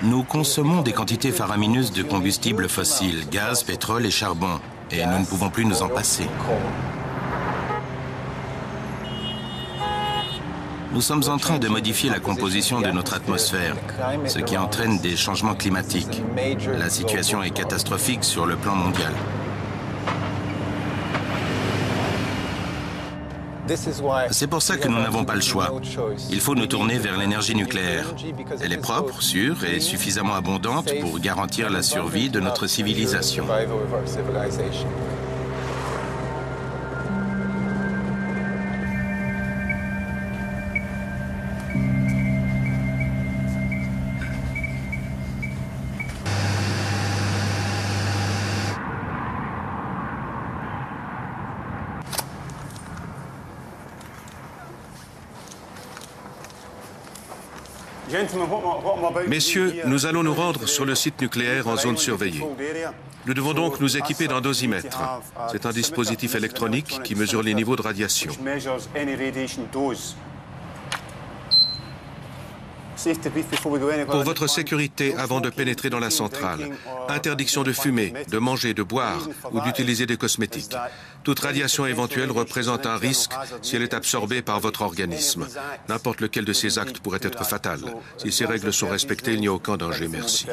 Nous consommons des quantités faramineuses de combustibles fossiles, gaz, pétrole et charbon, et nous ne pouvons plus nous en passer. Nous sommes en train de modifier la composition de notre atmosphère, ce qui entraîne des changements climatiques. La situation est catastrophique sur le plan mondial. C'est pour ça que nous n'avons pas le choix. Il faut nous tourner vers l'énergie nucléaire. Elle est propre, sûre et suffisamment abondante pour garantir la survie de notre civilisation. Messieurs, nous allons nous rendre sur le site nucléaire en zone surveillée. Nous devons donc nous équiper d'un dosimètre. C'est un dispositif électronique qui mesure les niveaux de radiation. Pour votre sécurité avant de pénétrer dans la centrale, interdiction de fumer, de manger, de boire ou d'utiliser des cosmétiques. Toute radiation éventuelle représente un risque si elle est absorbée par votre organisme. N'importe lequel de ces actes pourrait être fatal. Si ces règles sont respectées, il n'y a aucun danger. Merci.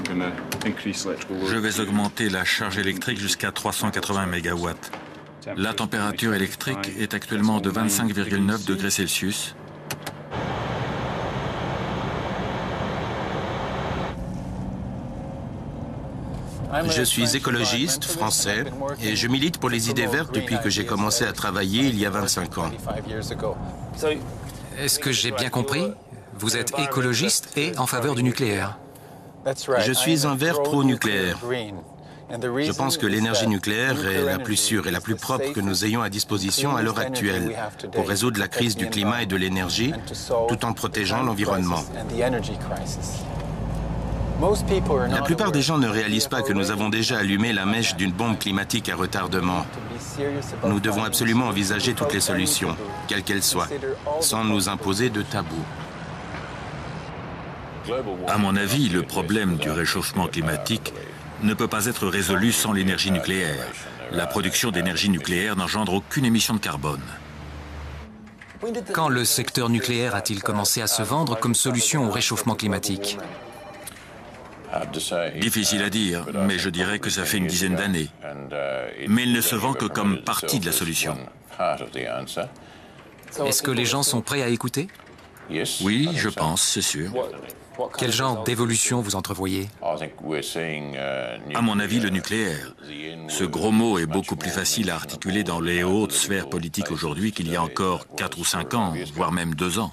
Je vais augmenter la charge électrique jusqu'à 380 MW. La température électrique est actuellement de 25,9 degrés Celsius. Je suis écologiste, français, et je milite pour les idées vertes depuis que j'ai commencé à travailler il y a 25 ans. Est-ce que j'ai bien compris? Vous êtes écologiste et en faveur du nucléaire. Je suis un vert pro-nucléaire. Je pense que l'énergie nucléaire est la plus sûre et la plus propre que nous ayons à disposition à l'heure actuelle pour résoudre la crise du climat et de l'énergie, tout en protégeant l'environnement. La plupart des gens ne réalisent pas que nous avons déjà allumé la mèche d'une bombe climatique à retardement. Nous devons absolument envisager toutes les solutions, quelles qu'elles soient, sans nous imposer de tabous. À mon avis, le problème du réchauffement climatique ne peut pas être résolu sans l'énergie nucléaire. La production d'énergie nucléaire n'engendre aucune émission de carbone. Quand le secteur nucléaire a-t-il commencé à se vendre comme solution au réchauffement climatique? Difficile à dire, mais je dirais que ça fait une dizaine d'années. Mais il ne se vend que comme partie de la solution. Est-ce que les gens sont prêts à écouter? Oui, je pense, c'est sûr. Quel genre d'évolution vous entrevoyez? À mon avis, le nucléaire. Ce gros mot est beaucoup plus facile à articuler dans les hautes sphères politiques aujourd'hui qu'il y a encore 4 ou 5 ans, voire même 2 ans.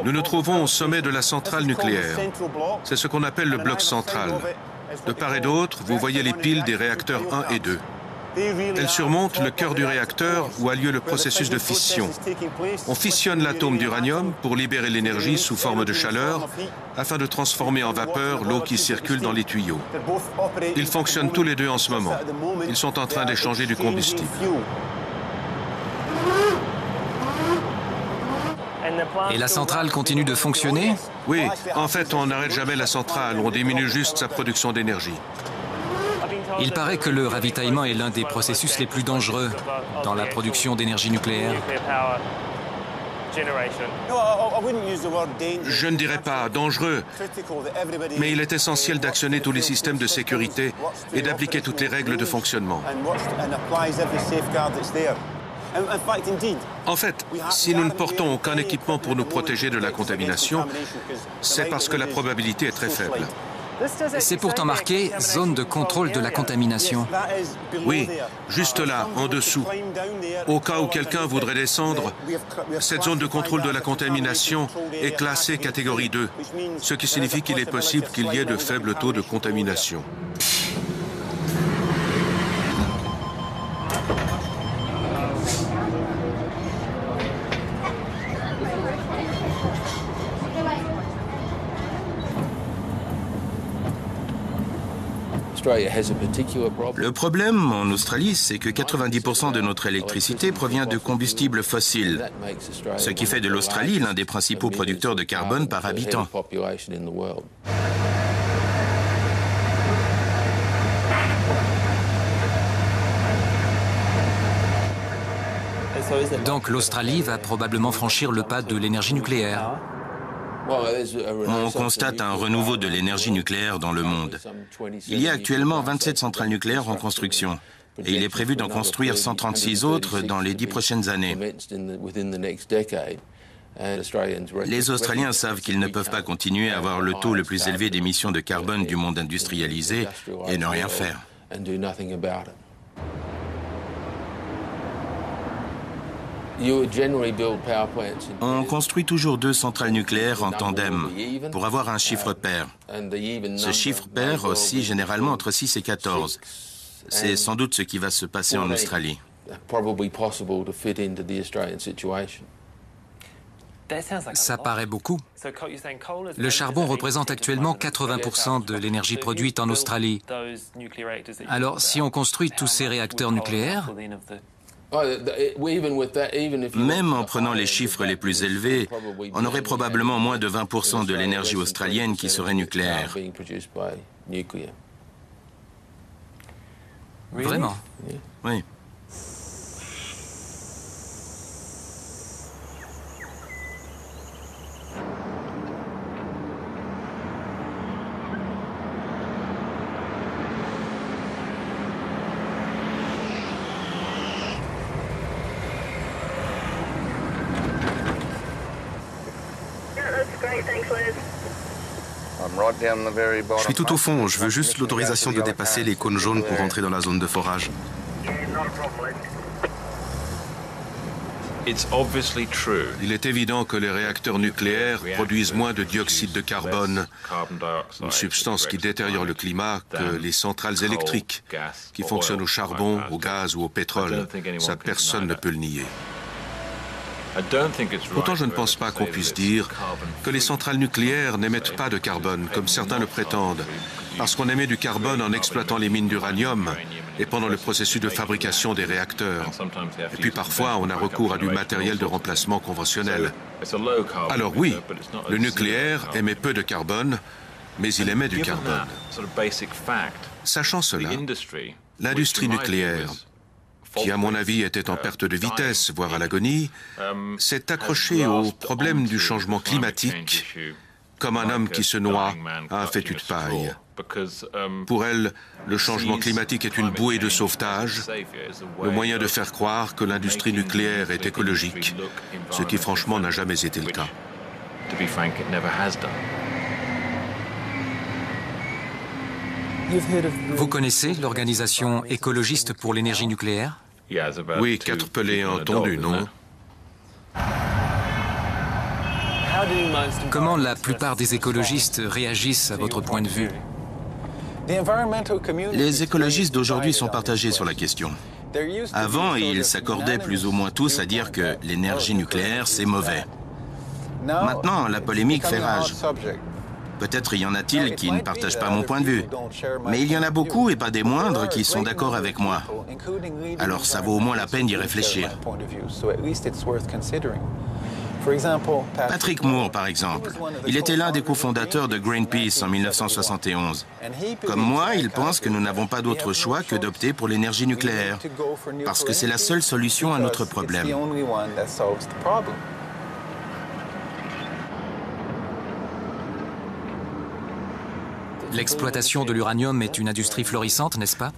Nous nous trouvons au sommet de la centrale nucléaire. C'est ce qu'on appelle le bloc central. De part et d'autre, vous voyez les piles des réacteurs 1 et 2. Elles surmontent le cœur du réacteur où a lieu le processus de fission. On fissionne l'atome d'uranium pour libérer l'énergie sous forme de chaleur afin de transformer en vapeur l'eau qui circule dans les tuyaux. Ils fonctionnent tous les deux en ce moment. Ils sont en train d'échanger du combustible. Et la centrale continue de fonctionner? Oui, en fait, on n'arrête jamais la centrale, on diminue juste sa production d'énergie. Il paraît que le ravitaillement est l'un des processus les plus dangereux dans la production d'énergie nucléaire. Je ne dirais pas dangereux, mais il est essentiel d'actionner tous les systèmes de sécurité et d'appliquer toutes les règles de fonctionnement. En fait, si nous ne portons aucun équipement pour nous protéger de la contamination, c'est parce que la probabilité est très faible. C'est pourtant marqué « zone de contrôle de la contamination ». Oui, juste là, en dessous. Au cas où quelqu'un voudrait descendre, cette zone de contrôle de la contamination est classée catégorie 2, ce qui signifie qu'il est possible qu'il y ait de faibles taux de contamination. Le problème en Australie, c'est que 90% de notre électricité provient de combustibles fossiles, ce qui fait de l'Australie l'un des principaux producteurs de carbone par habitant. Donc l'Australie va probablement franchir le pas de l'énergie nucléaire. On constate un renouveau de l'énergie nucléaire dans le monde. Il y a actuellement 27 centrales nucléaires en construction et il est prévu d'en construire 136 autres dans les 10 prochaines années. Les Australiens savent qu'ils ne peuvent pas continuer à avoir le taux le plus élevé d'émissions de carbone du monde industrialisé et ne rien faire. On construit toujours 2 centrales nucléaires en tandem pour avoir un chiffre pair. Ce chiffre pair oscille généralement entre 6 et 14. C'est sans doute ce qui va se passer en Australie. Ça paraît beaucoup. Le charbon représente actuellement 80% de l'énergie produite en Australie. Alors, si on construit tous ces réacteurs nucléaires, même en prenant les chiffres les plus élevés, on aurait probablement moins de 20% de l'énergie australienne qui serait nucléaire. Vraiment? Oui. Je suis tout au fond, je veux juste l'autorisation de dépasser les cônes jaunes pour entrer dans la zone de forage. Il est évident que les réacteurs nucléaires produisent moins de dioxyde de carbone, une substance qui détériore le climat, que les centrales électriques qui fonctionnent au charbon, au gaz ou au pétrole. Ça, personne ne peut le nier. Pourtant, je ne pense pas qu'on puisse dire que les centrales nucléaires n'émettent pas de carbone, comme certains le prétendent, parce qu'on émet du carbone en exploitant les mines d'uranium et pendant le processus de fabrication des réacteurs. Et puis parfois, on a recours à du matériel de remplacement conventionnel. Alors oui, le nucléaire émet peu de carbone, mais il émet du carbone. Sachant cela, l'industrie nucléaire, qui à mon avis était en perte de vitesse, voire à l'agonie, s'est accrochée au problème du changement climatique comme un homme qui se noie à un fétu de paille. Pour elle, le changement climatique est une bouée de sauvetage, le moyen de faire croire que l'industrie nucléaire est écologique, ce qui franchement n'a jamais été le cas. Vous connaissez l'organisation écologiste pour l'énergie nucléaire? Oui, 4 pelés en tondu, non? Comment la plupart des écologistes réagissent à votre point de vue? Les écologistes d'aujourd'hui sont partagés sur la question. Avant, ils s'accordaient plus ou moins tous à dire que l'énergie nucléaire, c'est mauvais. Maintenant, la polémique fait rage. Peut-être y en a-t-il qui ne partagent pas mon point de vue. Mais il y en a beaucoup, et pas des moindres, qui sont d'accord avec moi. Alors ça vaut au moins la peine d'y réfléchir. Patrick Moore, par exemple. Il était l'un des cofondateurs de Greenpeace en 1971. Comme moi, il pense que nous n'avons pas d'autre choix que d'opter pour l'énergie nucléaire, parce que c'est la seule solution à notre problème. L'exploitation de l'uranium est une industrie florissante, n'est-ce pas?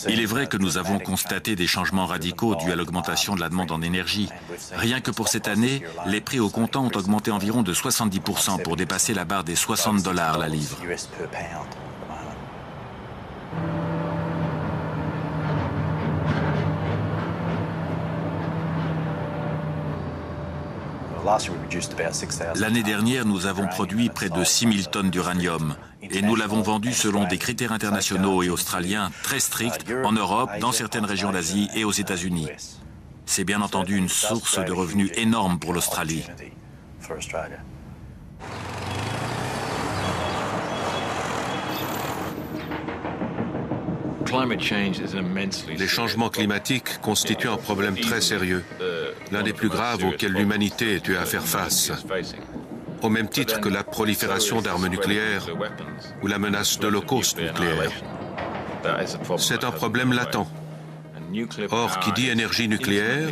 Il est vrai que nous avons constaté des changements radicaux dus à l'augmentation de la demande en énergie. Rien que pour cette année, les prix au comptant ont augmenté environ de 70% pour dépasser la barre des $60 la livre. L'année dernière, nous avons produit près de 6000 tonnes d'uranium et nous l'avons vendu selon des critères internationaux et australiens très stricts en Europe, dans certaines régions d'Asie et aux États-Unis. C'est bien entendu une source de revenus énorme pour l'Australie. Les changements climatiques constituent un problème très sérieux, l'un des plus graves auxquels l'humanité ait eu à faire face, au même titre que la prolifération d'armes nucléaires ou la menace d'holocauste nucléaire. C'est un problème latent. Or, qui dit énergie nucléaire,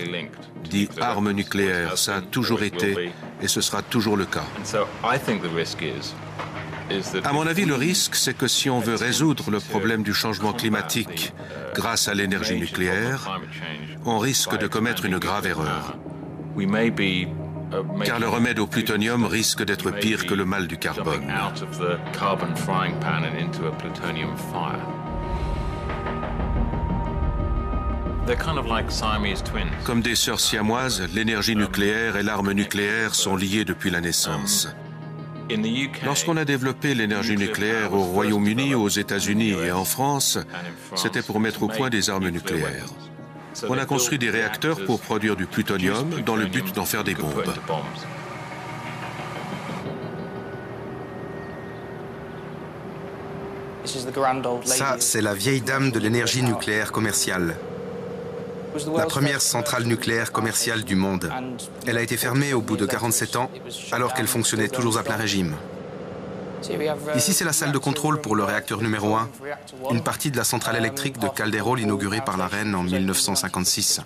dit armes nucléaires. Ça a toujours été et ce sera toujours le cas. À mon avis, le risque, c'est que si on veut résoudre le problème du changement climatique grâce à l'énergie nucléaire, on risque de commettre une grave erreur. Car le remède au plutonium risque d'être pire que le mal du carbone. Comme des sœurs siamoises, l'énergie nucléaire et l'arme nucléaire sont liées depuis la naissance. Lorsqu'on a développé l'énergie nucléaire au Royaume-Uni, aux États-Unis et en France, c'était pour mettre au point des armes nucléaires. On a construit des réacteurs pour produire du plutonium dans le but d'en faire des bombes. Ça, c'est la vieille dame de l'énergie nucléaire commerciale. La première centrale nucléaire commerciale du monde. Elle a été fermée au bout de 47 ans, alors qu'elle fonctionnait toujours à plein régime. Ici, c'est la salle de contrôle pour le réacteur numéro 1, une partie de la centrale électrique de Calderol inaugurée par la reine en 1956.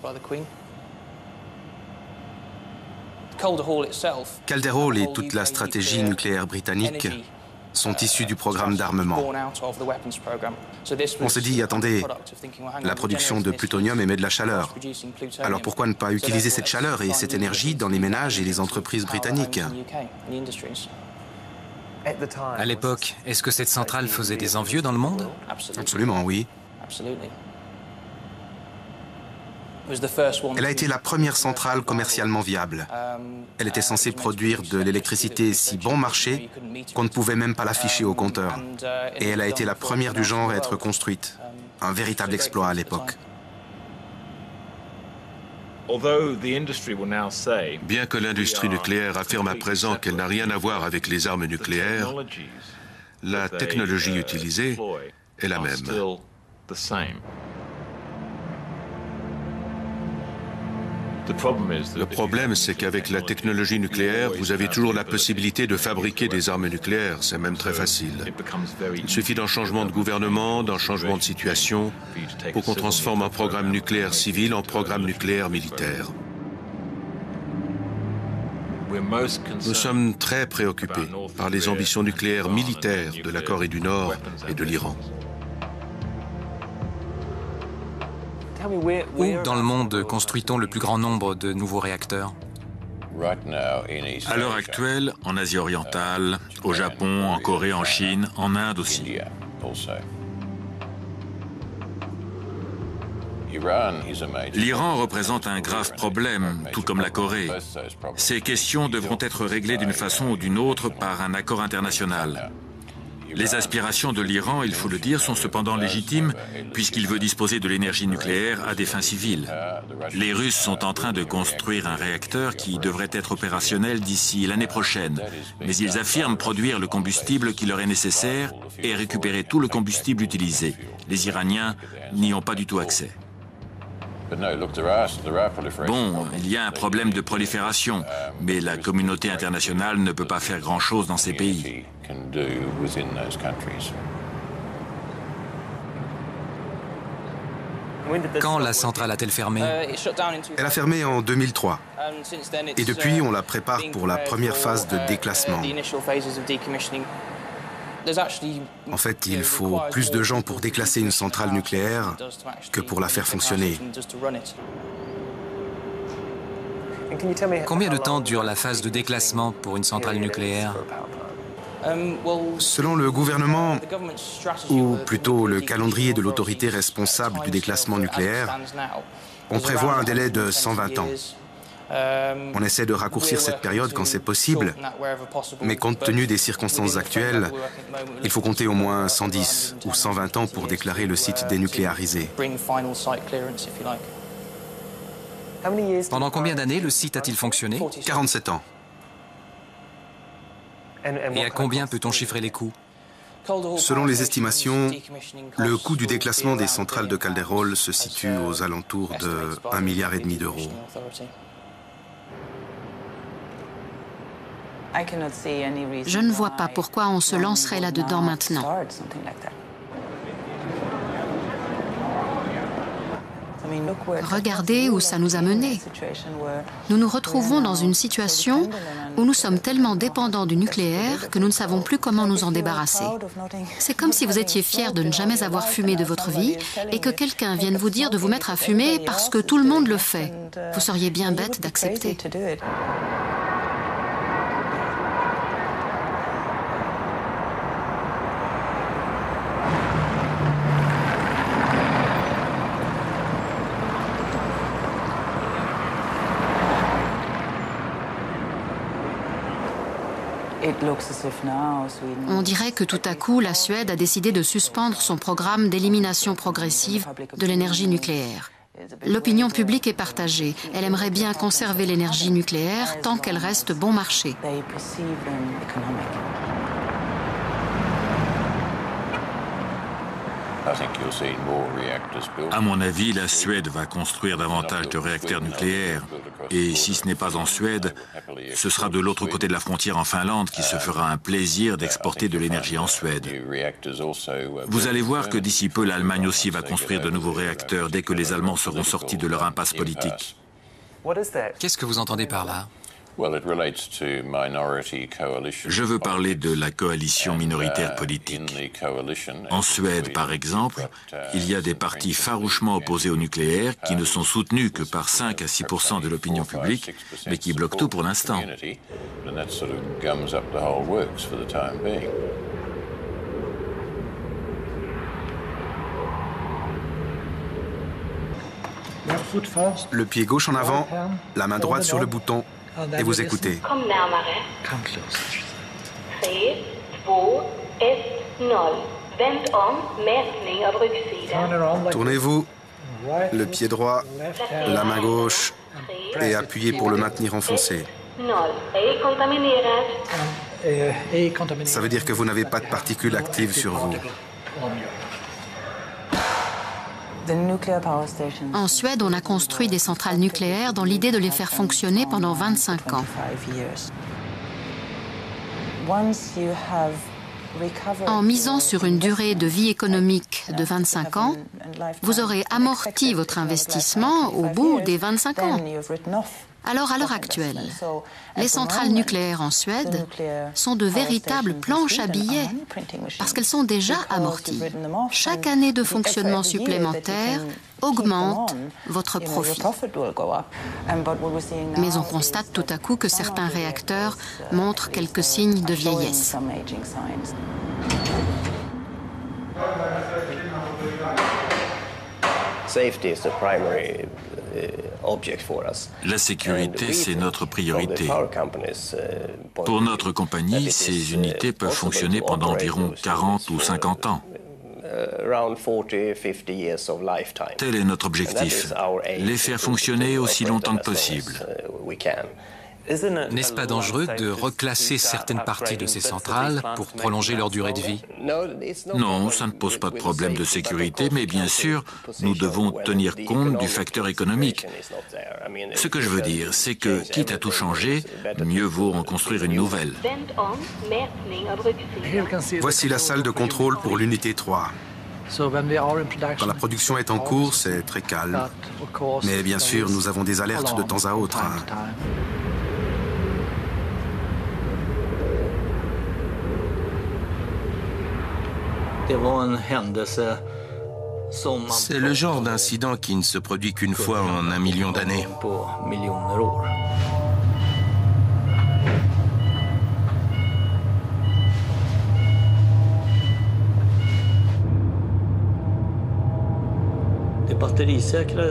Calderol et toute la stratégie nucléaire britannique sont issus du programme d'armement. On s'est dit, attendez, la production de plutonium émet de la chaleur. Alors pourquoi ne pas utiliser cette chaleur et cette énergie dans les ménages et les entreprises britanniques? À l'époque, est-ce que cette centrale faisait des envieux dans le monde? Absolument, oui. Elle a été la première centrale commercialement viable. Elle était censée produire de l'électricité si bon marché qu'on ne pouvait même pas l'afficher au compteur. Et elle a été la première du genre à être construite. Un véritable exploit à l'époque. Bien que l'industrie nucléaire affirme à présent qu'elle n'a rien à voir avec les armes nucléaires, la technologie utilisée est la même. Le problème, c'est qu'avec la technologie nucléaire, vous avez toujours la possibilité de fabriquer des armes nucléaires. C'est même très facile. Il suffit d'un changement de gouvernement, d'un changement de situation, pour qu'on transforme un programme nucléaire civil en programme nucléaire militaire. Nous sommes très préoccupés par les ambitions nucléaires militaires de la Corée du Nord et de l'Iran. Où dans le monde construit-on le plus grand nombre de nouveaux réacteurs? À l'heure actuelle, en Asie orientale, au Japon, en Corée, en Chine, en Inde aussi. L'Iran représente un grave problème, tout comme la Corée. Ces questions devront être réglées d'une façon ou d'une autre par un accord international. Les aspirations de l'Iran, il faut le dire, sont cependant légitimes puisqu'il veut disposer de l'énergie nucléaire à des fins civiles. Les Russes sont en train de construire un réacteur qui devrait être opérationnel d'ici l'année prochaine. Mais ils affirment produire le combustible qui leur est nécessaire et récupérer tout le combustible utilisé. Les Iraniens n'y ont pas du tout accès. Bon, il y a un problème de prolifération, mais la communauté internationale ne peut pas faire grand-chose dans ces pays. Quand la centrale a-t-elle fermé? Elle a fermé en 2003. Et depuis, on la prépare pour la première phase de déclassement. En fait, il faut plus de gens pour déclasser une centrale nucléaire que pour la faire fonctionner. Combien de temps dure la phase de déclassement pour une centrale nucléaire? Selon le gouvernement, ou plutôt le calendrier de l'autorité responsable du déclassement nucléaire, on prévoit un délai de 120 ans. On essaie de raccourcir cette période quand c'est possible, mais compte tenu des circonstances actuelles, il faut compter au moins 110 ou 120 ans pour déclarer le site dénucléarisé. Pendant combien d'années le site a-t-il fonctionné? 47 ans. Et à combien peut-on chiffrer les coûts? Selon les estimations, le coût du déclassement des centrales de Calderol se situe aux alentours de 1,5 milliard d'euros. Je ne vois pas pourquoi on se lancerait là-dedans maintenant. Regardez où ça nous a menés. Nous nous retrouvons dans une situation où nous sommes tellement dépendants du nucléaire que nous ne savons plus comment nous en débarrasser. C'est comme si vous étiez fier de ne jamais avoir fumé de votre vie et que quelqu'un vienne vous dire de vous mettre à fumer parce que tout le monde le fait. Vous seriez bien bête d'accepter. On dirait que tout à coup, la Suède a décidé de suspendre son programme d'élimination progressive de l'énergie nucléaire. L'opinion publique est partagée. Elle aimerait bien conserver l'énergie nucléaire tant qu'elle reste bon marché. À mon avis, la Suède va construire davantage de réacteurs nucléaires. Et si ce n'est pas en Suède, ce sera de l'autre côté de la frontière en Finlande qui se fera un plaisir d'exporter de l'énergie en Suède. Vous allez voir que d'ici peu, l'Allemagne aussi va construire de nouveaux réacteurs dès que les Allemands seront sortis de leur impasse politique. Qu'est-ce que vous entendez par là? Je veux parler de la coalition minoritaire politique. En Suède, par exemple, il y a des partis farouchement opposés au nucléaire qui ne sont soutenus que par 5 à 6% de l'opinion publique, mais qui bloquent tout pour l'instant. Le pied gauche en avant, la main droite sur le bouton. Et vous écoutez. Tournez-vous, le pied droit, la main gauche, et appuyez pour le maintenir enfoncé. Ça veut dire que vous n'avez pas de particules actives sur vous. En Suède, on a construit des centrales nucléaires dans l'idée de les faire fonctionner pendant 25 ans. En misant sur une durée de vie économique de 25 ans, vous aurez amorti votre investissement au bout des 25 ans. Alors, à l'heure actuelle, les centrales nucléaires en Suède sont de véritables planches à billets parce qu'elles sont déjà amorties. Chaque année de fonctionnement supplémentaire augmente votre profit. Mais on constate tout à coup que certains réacteurs montrent quelques signes de vieillesse. La sécurité, c'est notre priorité. Pour notre compagnie, ces unités peuvent fonctionner pendant environ 40 ou 50 ans. Tel est notre objectif, les faire fonctionner aussi longtemps que possible. N'est-ce pas dangereux de reclasser certaines parties de ces centrales pour prolonger leur durée de vie? Non, ça ne pose pas de problème de sécurité, mais bien sûr, nous devons tenir compte du facteur économique. Ce que je veux dire, c'est que, quitte à tout changer, mieux vaut en construire une nouvelle. Voici la salle de contrôle pour l'unité 3. Quand la production est en cours, c'est très calme. Mais bien sûr, nous avons des alertes de temps à autre. C'est le genre d'incident qui ne se produit qu'une fois en 1 million d'années.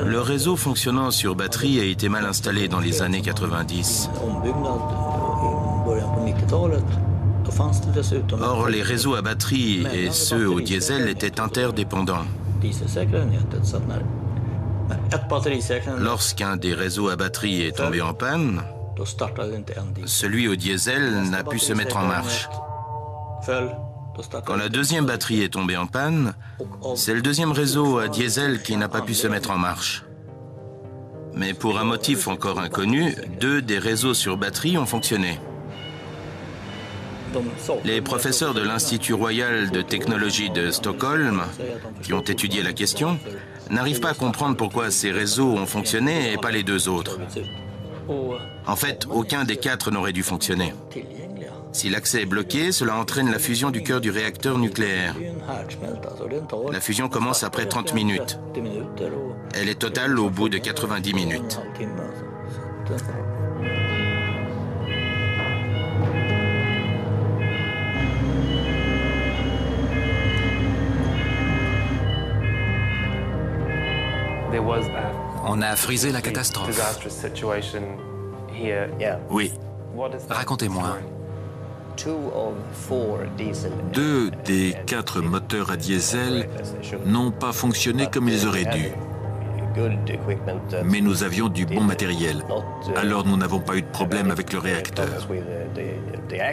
Le réseau fonctionnant sur batterie a été mal installé dans les années 90. Or, les réseaux à batterie et ceux au diesel étaient interdépendants. Lorsqu'un des réseaux à batterie est tombé en panne, celui au diesel n'a pu se mettre en marche. Quand la deuxième batterie est tombée en panne, c'est le deuxième réseau à diesel qui n'a pas pu se mettre en marche. Mais pour un motif encore inconnu, 2 des réseaux sur batterie ont fonctionné. Les professeurs de l'Institut royal de technologie de Stockholm, qui ont étudié la question, n'arrivent pas à comprendre pourquoi ces réseaux ont fonctionné et pas les 2 autres. En fait, aucun des 4 n'aurait dû fonctionner. Si l'accès est bloqué, cela entraîne la fusion du cœur du réacteur nucléaire. La fusion commence après 30 minutes. Elle est totale au bout de 90 minutes. On a frisé la catastrophe. Oui. Racontez-moi. 2 des 4 moteurs à diesel n'ont pas fonctionné comme ils auraient dû. Mais nous avions du bon matériel. Alors nous n'avons pas eu de problème avec le réacteur.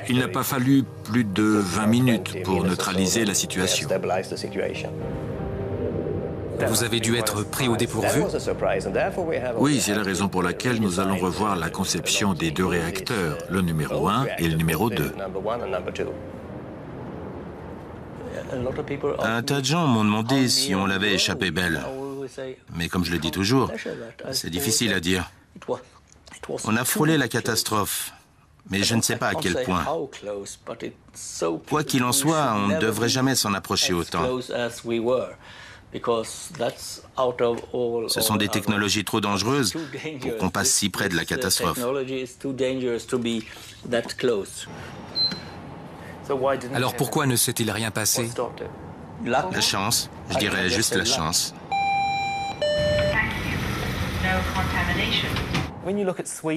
Il n'a pas fallu plus de 20 minutes pour neutraliser la situation. Vous avez dû être pris au dépourvu? Oui, c'est la raison pour laquelle nous allons revoir la conception des 2 réacteurs, le numéro 1 et le numéro 2. Un tas de gens m'ont demandé si on l'avait échappé belle. Mais comme je le dis toujours, c'est difficile à dire. On a frôlé la catastrophe, mais je ne sais pas à quel point. Quoi qu'il en soit, on ne devrait jamais s'en approcher autant. Ce sont des technologies trop dangereuses pour qu'on passe si près de la catastrophe. Alors pourquoi ne s'est-il rien passé? La chance, je dirais juste la chance.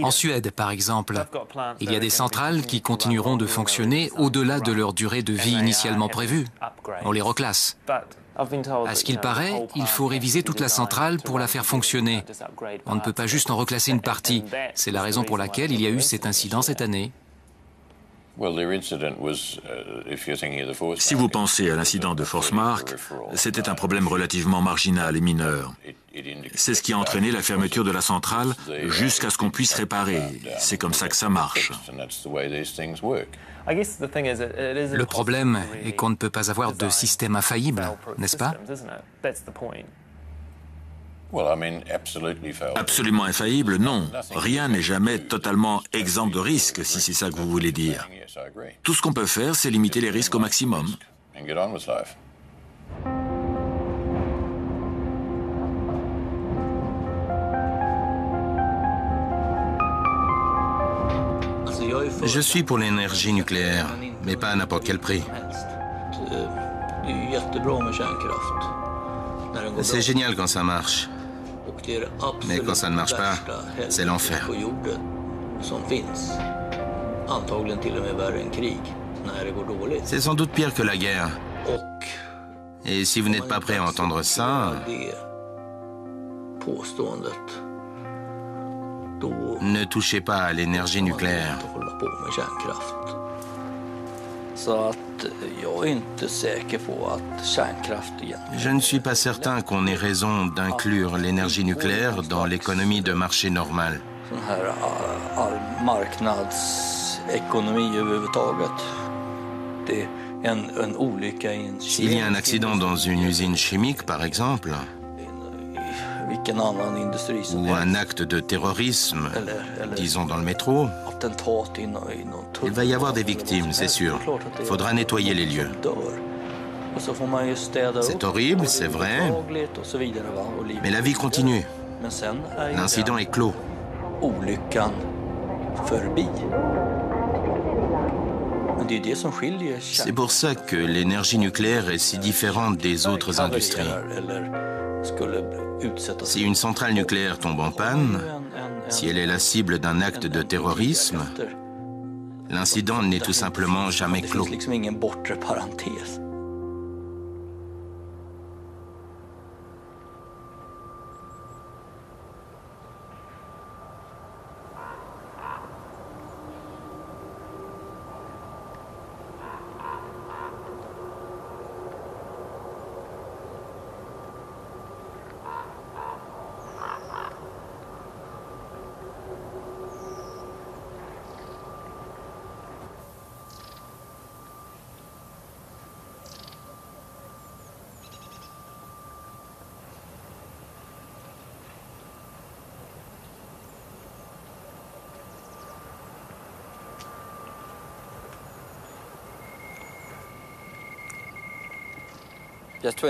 En Suède, par exemple, il y a des centrales qui continueront de fonctionner au-delà de leur durée de vie initialement prévue. On les reclasse. À ce qu'il paraît, il faut réviser toute la centrale pour la faire fonctionner. On ne peut pas juste en reclasser une partie. C'est la raison pour laquelle il y a eu cet incident cette année. Si vous pensez à l'incident de Forsmark, c'était un problème relativement marginal et mineur. C'est ce qui a entraîné la fermeture de la centrale jusqu'à ce qu'on puisse réparer. C'est comme ça que ça marche. Le problème est qu'on ne peut pas avoir de système infaillible, n'est-ce pas? Absolument infaillible, non. Rien n'est jamais totalement exempt de risque, si c'est ça que vous voulez dire. Tout ce qu'on peut faire, c'est limiter les risques au maximum. Je suis pour l'énergie nucléaire, mais pas à n'importe quel prix. C'est génial quand ça marche. Mais quand ça ne marche pas, c'est l'enfer. C'est sans doute pire que la guerre. Et si vous n'êtes pas prêt à entendre ça, ne touchez pas à l'énergie nucléaire. Je ne suis pas certain qu'on ait raison d'inclure l'énergie nucléaire dans l'économie de marché normale. S'il y a un accident dans une usine chimique, par exemple, ou un acte de terrorisme, disons dans le métro, il va y avoir des victimes, c'est sûr. Il faudra nettoyer les lieux. C'est horrible, c'est vrai, mais la vie continue. L'incident est clos. C'est pour ça que l'énergie nucléaire est si différente des autres industries. Si une centrale nucléaire tombe en panne, si elle est la cible d'un acte de terrorisme, l'incident n'est tout simplement jamais clos.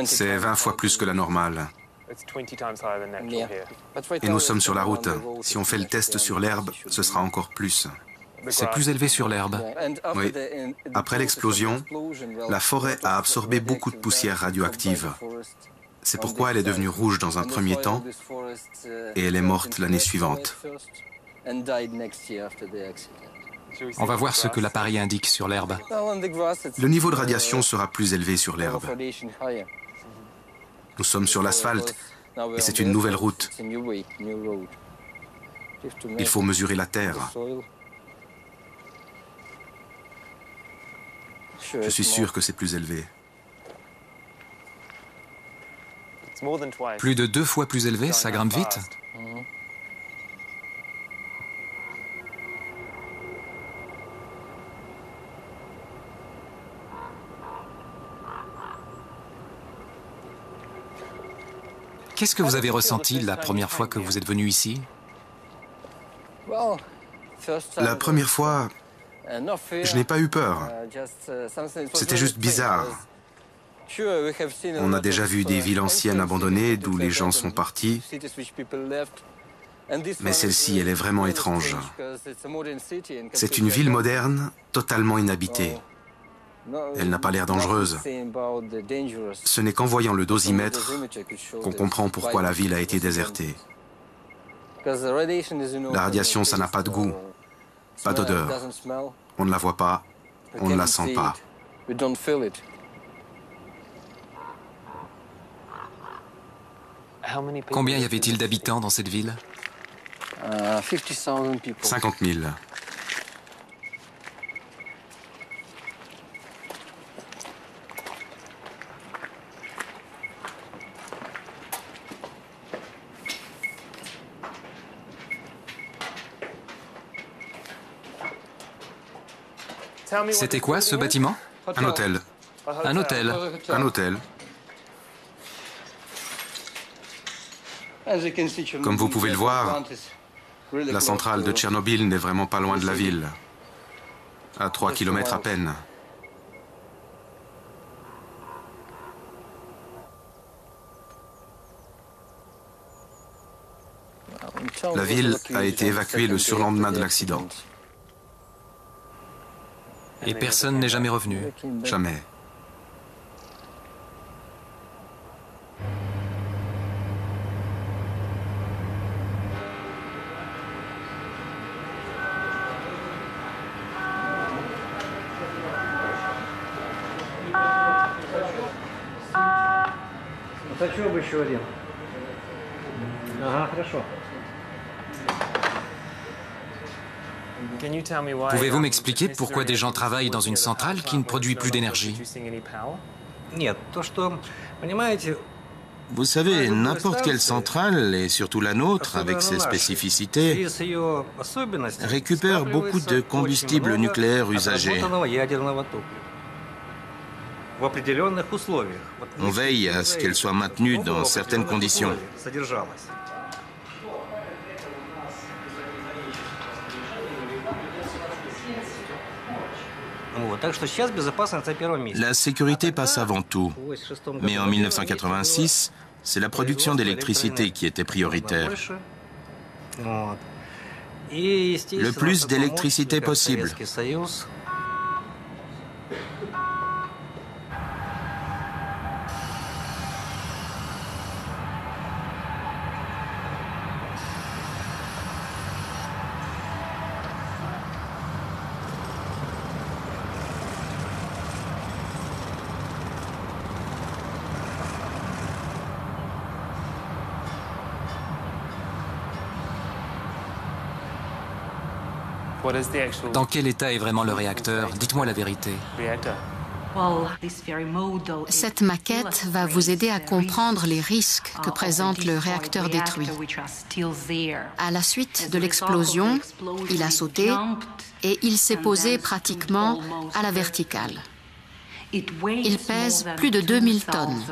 C'est 20 fois plus que la normale. Et nous sommes sur la route. Si on fait le test sur l'herbe, ce sera encore plus. C'est plus élevé sur l'herbe. Oui. Après l'explosion, la forêt a absorbé beaucoup de poussière radioactive. C'est pourquoi elle est devenue rouge dans un premier temps et elle est morte l'année suivante. On va voir ce que l'appareil indique sur l'herbe. Le niveau de radiation sera plus élevé sur l'herbe. Nous sommes sur l'asphalte et c'est une nouvelle route. Il faut mesurer la terre. Je suis sûr que c'est plus élevé. Plus de 2 fois plus élevé, ça grimpe vite. Qu'est-ce que vous avez ressenti la première fois que vous êtes venu ici? La première fois, je n'ai pas eu peur. C'était juste bizarre. On a déjà vu des villes anciennes abandonnées d'où les gens sont partis. Mais celle-ci, elle est vraiment étrange. C'est une ville moderne, totalement inhabitée. Elle n'a pas l'air dangereuse. Ce n'est qu'en voyant le dosimètre qu'on comprend pourquoi la ville a été désertée. La radiation, ça n'a pas de goût, pas d'odeur. On ne la voit pas, on ne la sent pas. Combien y avait-il d'habitants dans cette ville? 50 000. C'était quoi ce bâtiment? Un hôtel. Un hôtel. Un hôtel. Comme vous pouvez le voir, la centrale de Tchernobyl n'est vraiment pas loin de la ville. À 3 kilomètres à peine. La ville a été évacuée le surlendemain de l'accident. Et personne n'est jamais revenu? Jamais. Pouvez-vous m'expliquer pourquoi des gens travaillent dans une centrale qui ne produit plus d'énergie? Vous savez, n'importe quelle centrale, et surtout la nôtre, avec ses spécificités, récupère beaucoup de combustible nucléaire usagé. On veille à ce qu'elle soit maintenue dans certaines conditions. La sécurité passe avant tout. Mais en 1986, c'est la production d'électricité qui était prioritaire. Le plus d'électricité possible. Dans quel état est vraiment le réacteur? Dites-moi la vérité. Cette maquette va vous aider à comprendre les risques que présente le réacteur détruit. À la suite de l'explosion, il a sauté et il s'est posé pratiquement à la verticale. Il pèse plus de 2000 tonnes.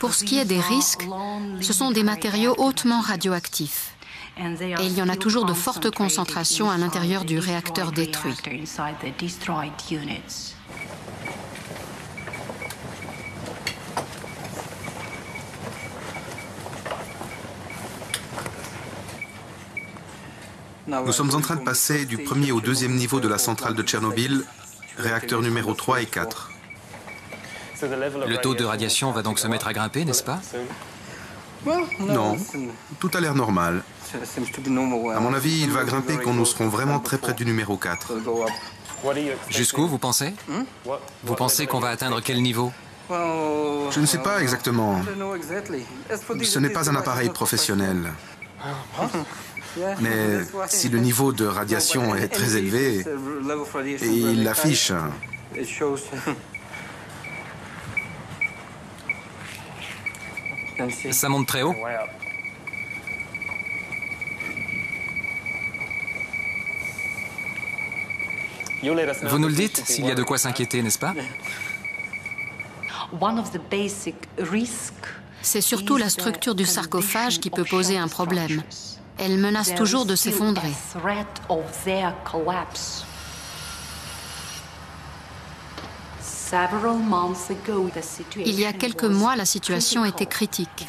Pour ce qui est des risques, ce sont des matériaux hautement radioactifs. Et il y en a toujours de fortes concentrations à l'intérieur du réacteur détruit. Nous sommes en train de passer du premier au deuxième niveau de la centrale de Tchernobyl, réacteurs numéro 3 et 4. Le taux de radiation va donc se mettre à grimper, n'est-ce pas? Non, tout a l'air normal. À mon avis, il va grimper quand nous serons vraiment très près du numéro 4. Jusqu'où, vous pensez? Vous pensez qu'on va atteindre quel niveau? Je ne sais pas exactement. Ce n'est pas un appareil professionnel. Mais si le niveau de radiation est très élevé, et il l'affiche. Ça monte très haut? Vous nous le dites, s'il y a de quoi s'inquiéter, n'est-ce pas? C'est surtout la structure du sarcophage qui peut poser un problème. Elle menace toujours de s'effondrer. Il y a quelques mois, la situation était critique.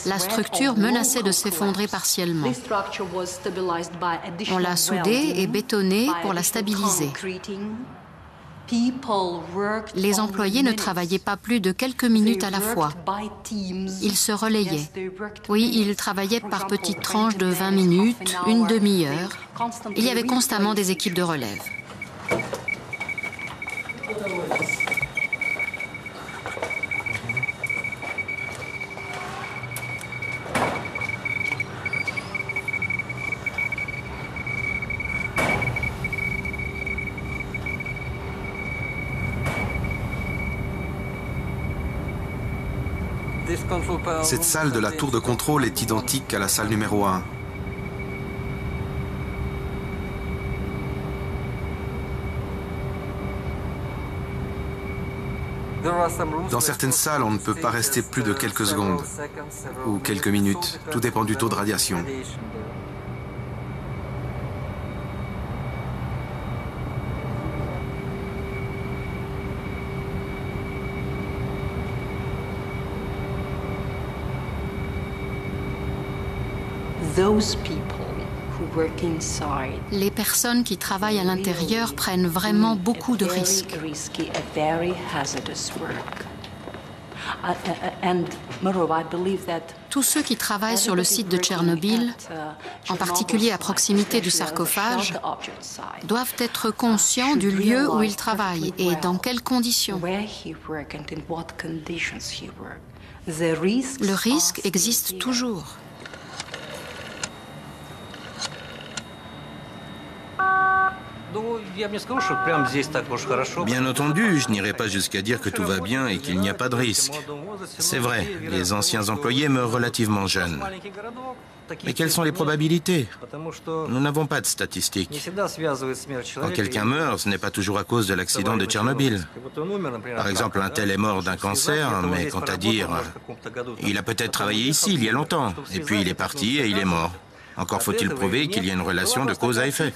La structure menaçait de s'effondrer partiellement. On l'a soudée et bétonnée pour la stabiliser. Les employés ne travaillaient pas plus de quelques minutes à la fois. Ils se relayaient. Oui, ils travaillaient par petites tranches de 20 minutes, une demi-heure. Il y avait constamment des équipes de relève. Cette salle de la tour de contrôle est identique à la salle numéro 1. Dans certaines salles, on ne peut pas rester plus de quelques secondes ou quelques minutes. Tout dépend du taux de radiation. Les personnes qui travaillent à l'intérieur prennent vraiment beaucoup de risques. Tous ceux qui travaillent sur le site de Tchernobyl, en particulier à proximité du sarcophage, doivent être conscients du lieu où ils travaillent et dans quelles conditions. Le risque existe toujours. Bien entendu, je n'irai pas jusqu'à dire que tout va bien et qu'il n'y a pas de risque. C'est vrai, les anciens employés meurent relativement jeunes. Mais quelles sont les probabilités? Nous n'avons pas de statistiques. Quand quelqu'un meurt, ce n'est pas toujours à cause de l'accident de Tchernobyl. Par exemple, un tel est mort d'un cancer, mais quant à dire, il a peut-être travaillé ici il y a longtemps, et puis il est parti et il est mort. Encore faut-il prouver qu'il y a une relation de cause à effet.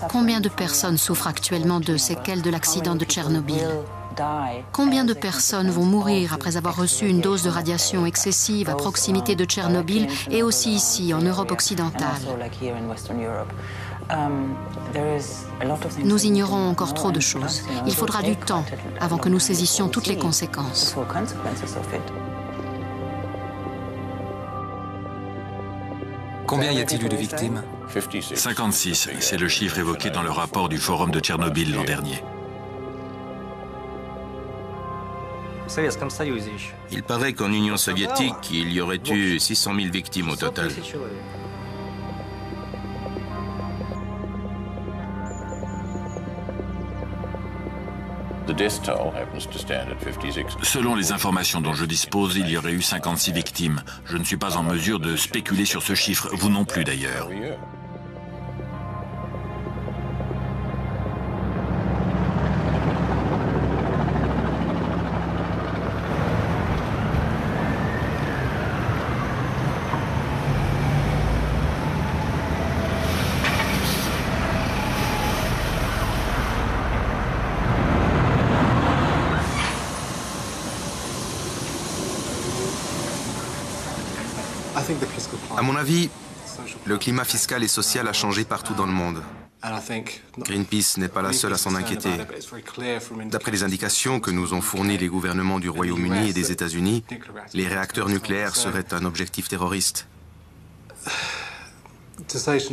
Combien de personnes souffrent actuellement de séquelles de l'accident de Tchernobyl? Combien de personnes vont mourir après avoir reçu une dose de radiation excessive à proximité de Tchernobyl et aussi ici, en Europe occidentale? Nous ignorons encore trop de choses. Il faudra du temps avant que nous saisissions toutes les conséquences. Combien y a-t-il eu de victimes? 56, c'est le chiffre évoqué dans le rapport du Forum de Tchernobyl l'an dernier. Il paraît qu'en Union soviétique, il y aurait eu 600 000 victimes au total. Selon les informations dont je dispose, il y aurait eu 56 victimes. Je ne suis pas en mesure de spéculer sur ce chiffre, vous non plus d'ailleurs. À mon avis, le climat fiscal et social a changé partout dans le monde. Greenpeace n'est pas la seule à s'en inquiéter. D'après les indications que nous ont fournies les gouvernements du Royaume-Uni et des États-Unis, les réacteurs nucléaires seraient un objectif terroriste.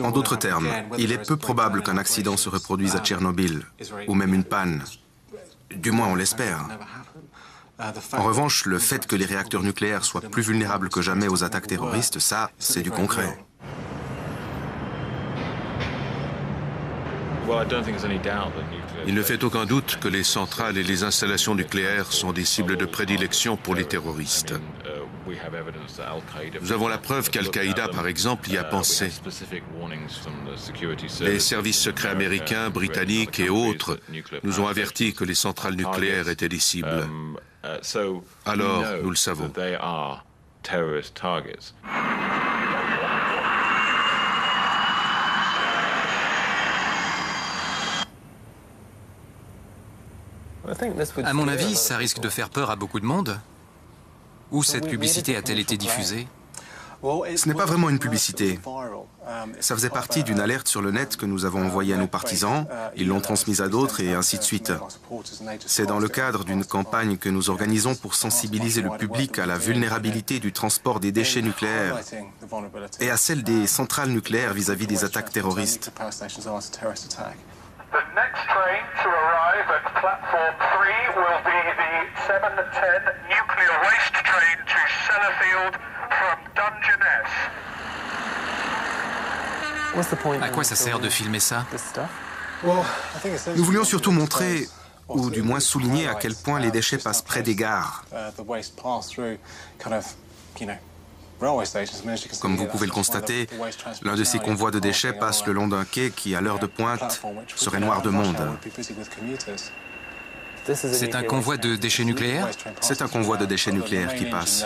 En d'autres termes, il est peu probable qu'un accident se reproduise à Tchernobyl, ou même une panne. Du moins, on l'espère. En revanche, le fait que les réacteurs nucléaires soient plus vulnérables que jamais aux attaques terroristes, ça, c'est du concret. Il ne fait aucun doute que les centrales et les installations nucléaires sont des cibles de prédilection pour les terroristes. Nous avons la preuve qu'Al-Qaïda, par exemple, y a pensé. Les services secrets américains, britanniques et autres nous ont avertis que les centrales nucléaires étaient des cibles. Alors, nous le savons. À mon avis, ça risque de faire peur à beaucoup de monde. Où cette publicité a-t-elle été diffusée? Ce n'est pas vraiment une publicité. Ça faisait partie d'une alerte sur le net que nous avons envoyée à nos partisans, ils l'ont transmise à d'autres et ainsi de suite. C'est dans le cadre d'une campagne que nous organisons pour sensibiliser le public à la vulnérabilité du transport des déchets nucléaires et à celle des centrales nucléaires vis-à-vis des attaques terroristes. The next train to arrive at platform 3 will be the 710 nuclear waste train to Sellafield from Dungeness. À quoi ça sert de filmer ça? Nous voulions surtout montrer, ou du moins souligner à quel point les déchets passent près des gares. Comme vous pouvez le constater, l'un de ces convois de déchets passe le long d'un quai qui, à l'heure de pointe, serait noir de monde. C'est un convoi de déchets nucléaires? C'est un convoi de déchets nucléaires qui passe.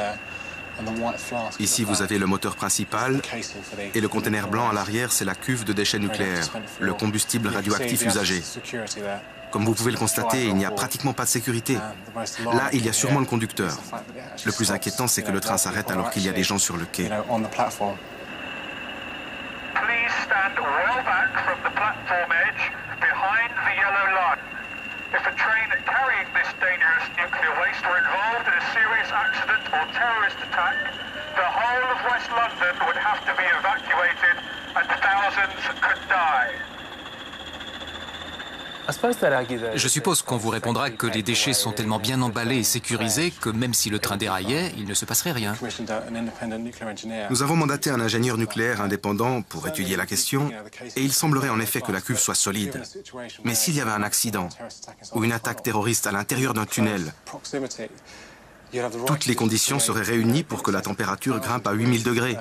Ici, vous avez le moteur principal et le conteneur blanc à l'arrière, c'est la cuve de déchets nucléaires, le combustible radioactif usagé. Comme vous pouvez le constater, il n'y a pratiquement pas de sécurité. Là, il y a sûrement le conducteur. Le plus inquiétant, c'est que le train s'arrête alors qu'il y a des gens sur le quai. If a train carrying this dangerous nuclear waste were involved in a serious accident or terrorist attack, the whole of West London would have to be evacuated and thousands could die. Je suppose qu'on vous répondra que les déchets sont tellement bien emballés et sécurisés que même si le train déraillait, il ne se passerait rien. Nous avons mandaté un ingénieur nucléaire indépendant pour étudier la question et il semblerait en effet que la cuve soit solide. Mais s'il y avait un accident ou une attaque terroriste à l'intérieur d'un tunnel, toutes les conditions seraient réunies pour que la température grimpe à 8000 degrés,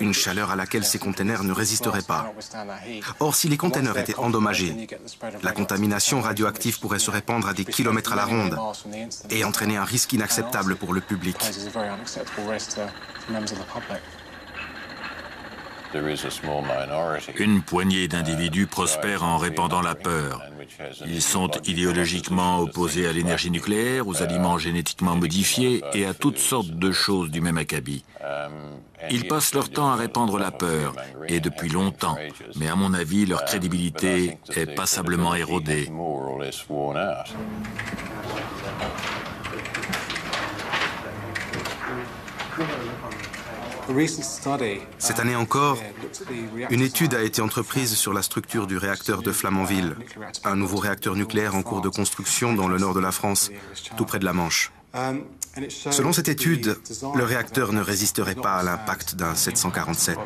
une chaleur à laquelle ces containers ne résisteraient pas. Or, si les containers étaient endommagés, la contamination radioactive pourrait se répandre à des kilomètres à la ronde et entraîner un risque inacceptable pour le public. Une poignée d'individus prospèrent en répandant la peur. Ils sont idéologiquement opposés à l'énergie nucléaire, aux aliments génétiquement modifiés et à toutes sortes de choses du même acabit. Ils passent leur temps à répandre la peur, et depuis longtemps, mais à mon avis, leur crédibilité est passablement érodée. Cette année encore, une étude a été entreprise sur la structure du réacteur de Flamanville, un nouveau réacteur nucléaire en cours de construction dans le nord de la France, tout près de la Manche. Selon cette étude, le réacteur ne résisterait pas à l'impact d'un 747.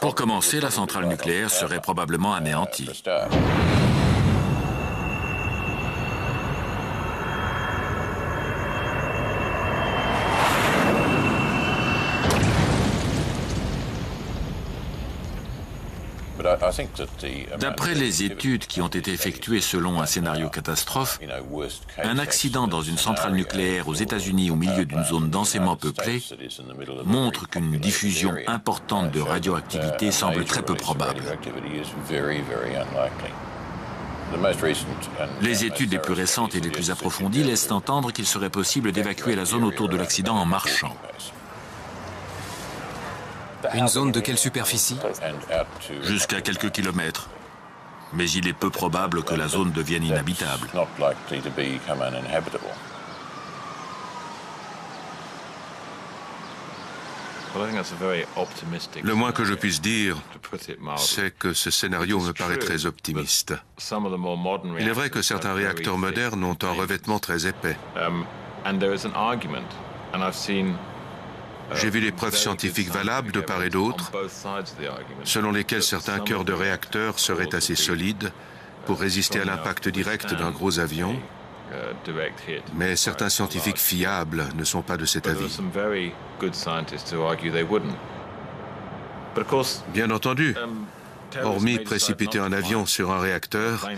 Pour commencer, la centrale nucléaire serait probablement anéantie. D'après les études qui ont été effectuées selon un scénario catastrophe, un accident dans une centrale nucléaire aux États-Unis au milieu d'une zone densément peuplée montre qu'une diffusion importante de radioactivité semble très peu probable. Les études les plus récentes et les plus approfondies laissent entendre qu'il serait possible d'évacuer la zone autour de l'accident en marchant. Une zone de quelle superficie? Jusqu'à quelques kilomètres. Mais il est peu probable que la zone devienne inhabitable. Le moins que je puisse dire, c'est que ce scénario me paraît très optimiste. Il est vrai que certains réacteurs modernes ont un revêtement très épais. J'ai vu des preuves scientifiques valables de part et d'autre, selon lesquelles certains cœurs de réacteurs seraient assez solides pour résister à l'impact direct d'un gros avion, mais certains scientifiques fiables ne sont pas de cet avis. Bien entendu, hormis précipiter un avion sur un réacteur,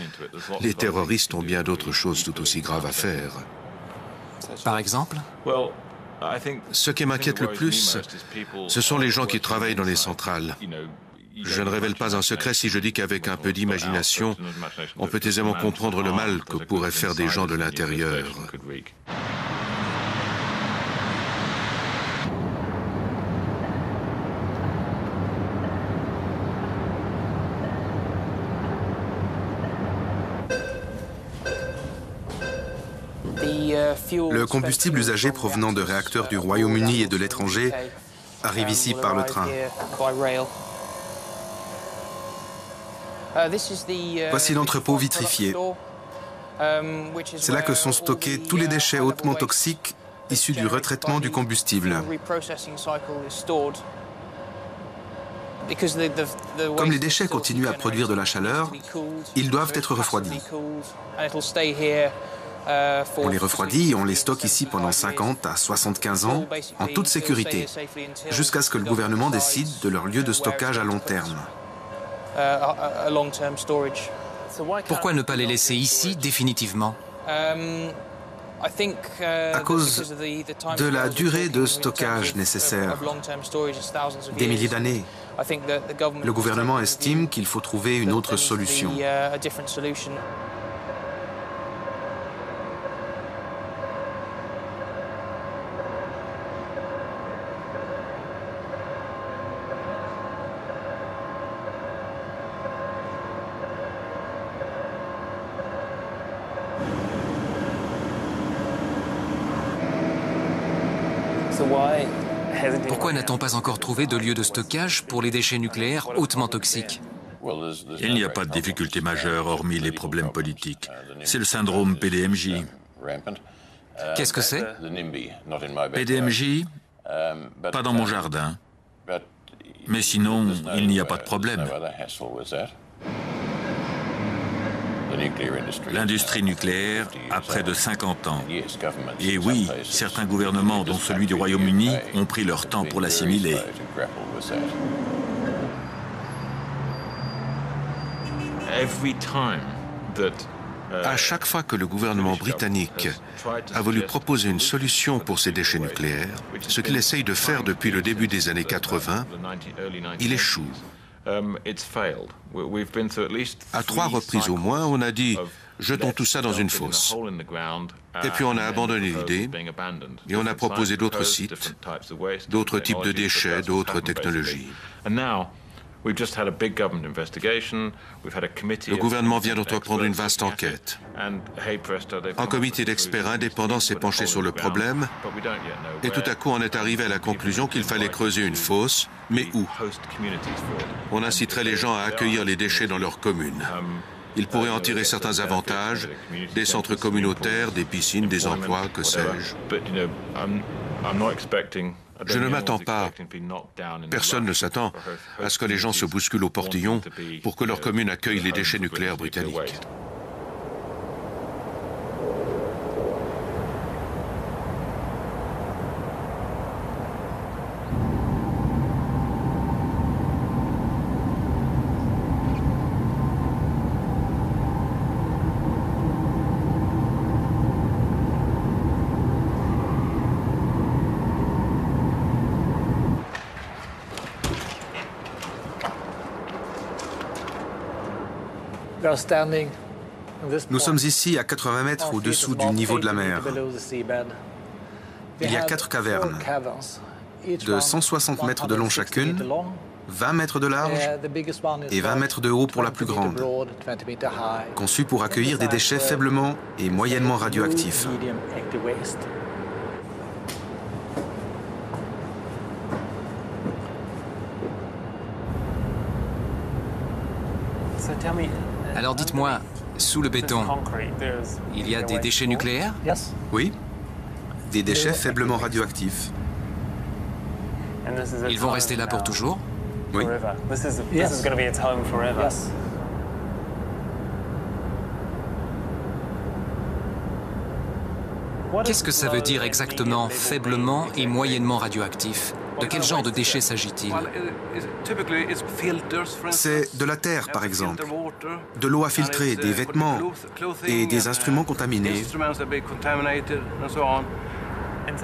les terroristes ont bien d'autres choses tout aussi graves à faire. Par exemple? Ce qui m'inquiète le plus, ce sont les gens qui travaillent dans les centrales. Je ne révèle pas un secret si je dis qu'avec un peu d'imagination, on peut aisément comprendre le mal que pourraient faire des gens de l'intérieur. Le combustible usagé provenant de réacteurs du Royaume-Uni et de l'étranger arrive ici par le train. Voici l'entrepôt vitrifié. C'est là que sont stockés tous les déchets hautement toxiques issus du retraitement du combustible. Comme les déchets continuent à produire de la chaleur, ils doivent être refroidis. On les refroidit et on les stocke ici pendant 50 à 75 ans, en toute sécurité, jusqu'à ce que le gouvernement décide de leur lieu de stockage à long terme. Pourquoi ne pas les laisser ici définitivement? À cause de la durée de stockage nécessaire, des milliers d'années, le gouvernement estime qu'il faut trouver une autre solution. Pourquoi n'a-t-on pas encore trouvé de lieu de stockage pour les déchets nucléaires hautement toxiques? Il n'y a pas de difficulté majeure hormis les problèmes politiques. C'est le syndrome PDMJ. Qu'est-ce que c'est? PDMJ, pas dans mon jardin. Mais sinon, il n'y a pas de problème. L'industrie nucléaire a près de 50 ans. Et oui, certains gouvernements, dont celui du Royaume-Uni, ont pris leur temps pour l'assimiler. À chaque fois que le gouvernement britannique a voulu proposer une solution pour ces déchets nucléaires, ce qu'il essaye de faire depuis le début des années 80, il échoue. À 3 reprises au moins, on a dit « jetons tout ça dans une fosse ». Et puis on a abandonné l'idée et on a proposé d'autres sites, d'autres types de déchets, d'autres technologies. Le gouvernement vient d'entreprendre une vaste enquête. Un comité d'experts indépendants s'est penché sur le problème et tout à coup on est arrivé à la conclusion qu'il fallait creuser une fosse, mais où? On inciterait les gens à accueillir les déchets dans leur commune. Ils pourraient en tirer certains avantages, des centres communautaires, des piscines, des emplois, que sais-je. Je ne m'attends pas, personne ne s'attend à ce que les gens se bousculent au portillon pour que leur commune accueille les déchets nucléaires britanniques. Nous sommes ici à 80 mètres au-dessous du niveau de la mer. Il y a 4 cavernes, de 160 mètres de long chacune, 20 mètres de large et 20 mètres de haut pour la plus grande, conçues pour accueillir des déchets faiblement et moyennement radioactifs. Alors dites-moi, sous le béton, il y a des déchets nucléaires? Oui, des déchets faiblement radioactifs. Ils vont rester là pour toujours? Oui. Qu'est-ce que ça veut dire exactement faiblement et moyennement radioactif? De quel genre de déchets s'agit-il? C'est de la terre, par exemple, de l'eau à filtrer, des vêtements et des instruments contaminés.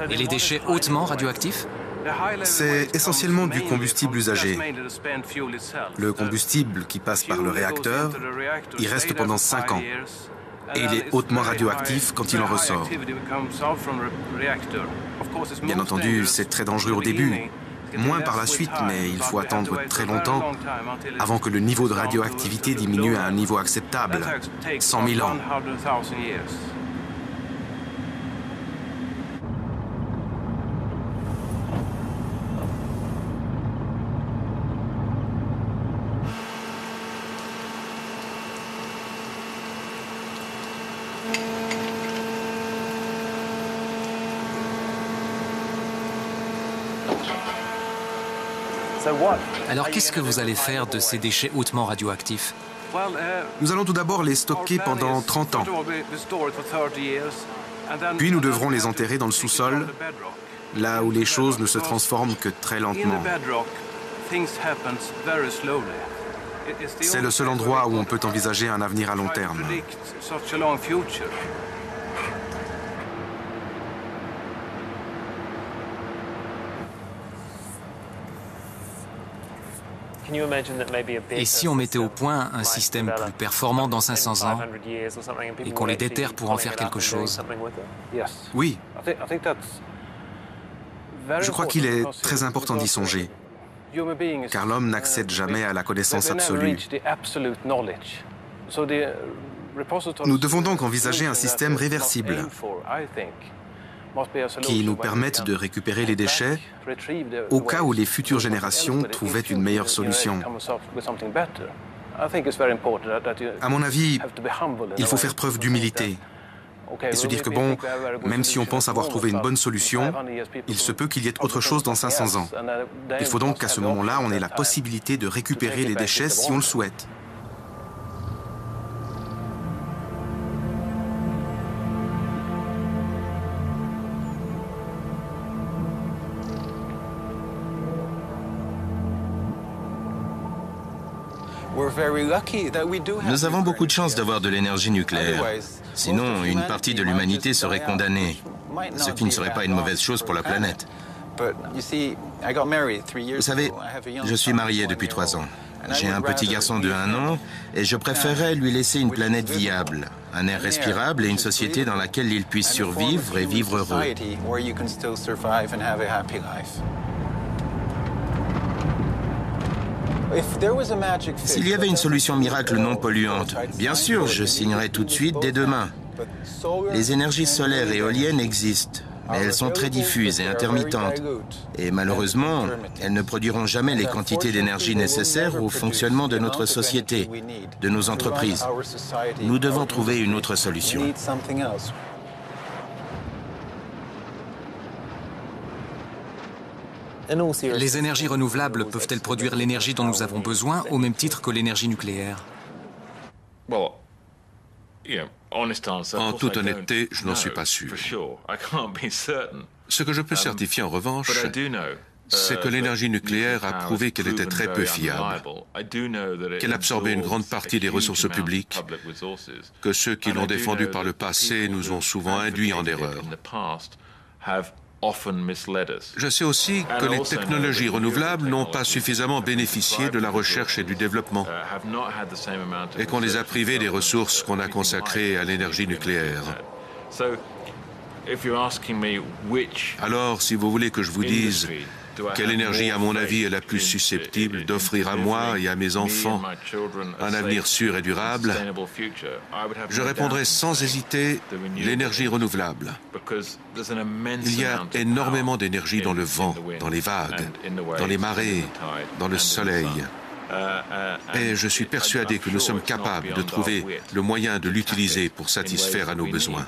Et les déchets hautement radioactifs? C'est essentiellement du combustible usagé. Le combustible qui passe par le réacteur, il reste pendant 5 ans. Et il est hautement radioactif quand il en ressort. Bien entendu, c'est très dangereux au début, moins par la suite, mais il faut attendre très longtemps avant que le niveau de radioactivité diminue à un niveau acceptable, 100 000 ans. Alors qu'est-ce que vous allez faire de ces déchets hautement radioactifs? Nous allons tout d'abord les stocker pendant 30 ans. Puis nous devrons les enterrer dans le sous-sol, là où les choses ne se transforment que très lentement. C'est le seul endroit où on peut envisager un avenir à long terme. Et si on mettait au point un système plus performant dans 500 ans et qu'on les déterre pour en faire quelque chose? Oui. Je crois qu'il est très important d'y songer, car l'homme n'accède jamais à la connaissance absolue. Nous devons donc envisager un système réversible qui nous permette de récupérer les déchets au cas où les futures générations trouvaient une meilleure solution. À mon avis, il faut faire preuve d'humilité et se dire que bon, même si on pense avoir trouvé une bonne solution, il se peut qu'il y ait autre chose dans 500 ans. Il faut donc qu'à ce moment-là, on ait la possibilité de récupérer les déchets si on le souhaite. Nous avons beaucoup de chance d'avoir de l'énergie nucléaire. Sinon, une partie de l'humanité serait condamnée, ce qui ne serait pas une mauvaise chose pour la planète. Vous savez, je suis marié depuis 3 ans. J'ai un petit garçon de 1 an et je préférerais lui laisser une planète viable, un air respirable et une société dans laquelle il puisse survivre et vivre heureux. S'il y avait une solution miracle non polluante, bien sûr, je signerais tout de suite dès demain. Les énergies solaires et éoliennes existent, mais elles sont très diffuses et intermittentes. Et malheureusement, elles ne produiront jamais les quantités d'énergie nécessaires au fonctionnement de notre société, de nos entreprises. Nous devons trouver une autre solution. Les énergies renouvelables peuvent-elles produire l'énergie dont nous avons besoin au même titre que l'énergie nucléaire? En toute honnêteté, je n'en suis pas sûr. Ce que je peux certifier en revanche, c'est que l'énergie nucléaire a prouvé qu'elle était très peu fiable, qu'elle absorbait une grande partie des ressources publiques, que ceux qui l'ont défendue par le passé nous ont souvent induits en erreur. Je sais aussi que les technologies renouvelables n'ont pas suffisamment bénéficié de la recherche et du développement et qu'on les a privées des ressources qu'on a consacrées à l'énergie nucléaire. Alors, si vous voulez que je vous dise quelle énergie, à mon avis, est la plus susceptible d'offrir à moi et à mes enfants un avenir sûr et durable, je répondrai sans hésiter l'énergie renouvelable. Il y a énormément d'énergie dans le vent, dans les vagues, dans les marées, dans le soleil. Et je suis persuadé que nous sommes capables de trouver le moyen de l'utiliser pour satisfaire à nos besoins.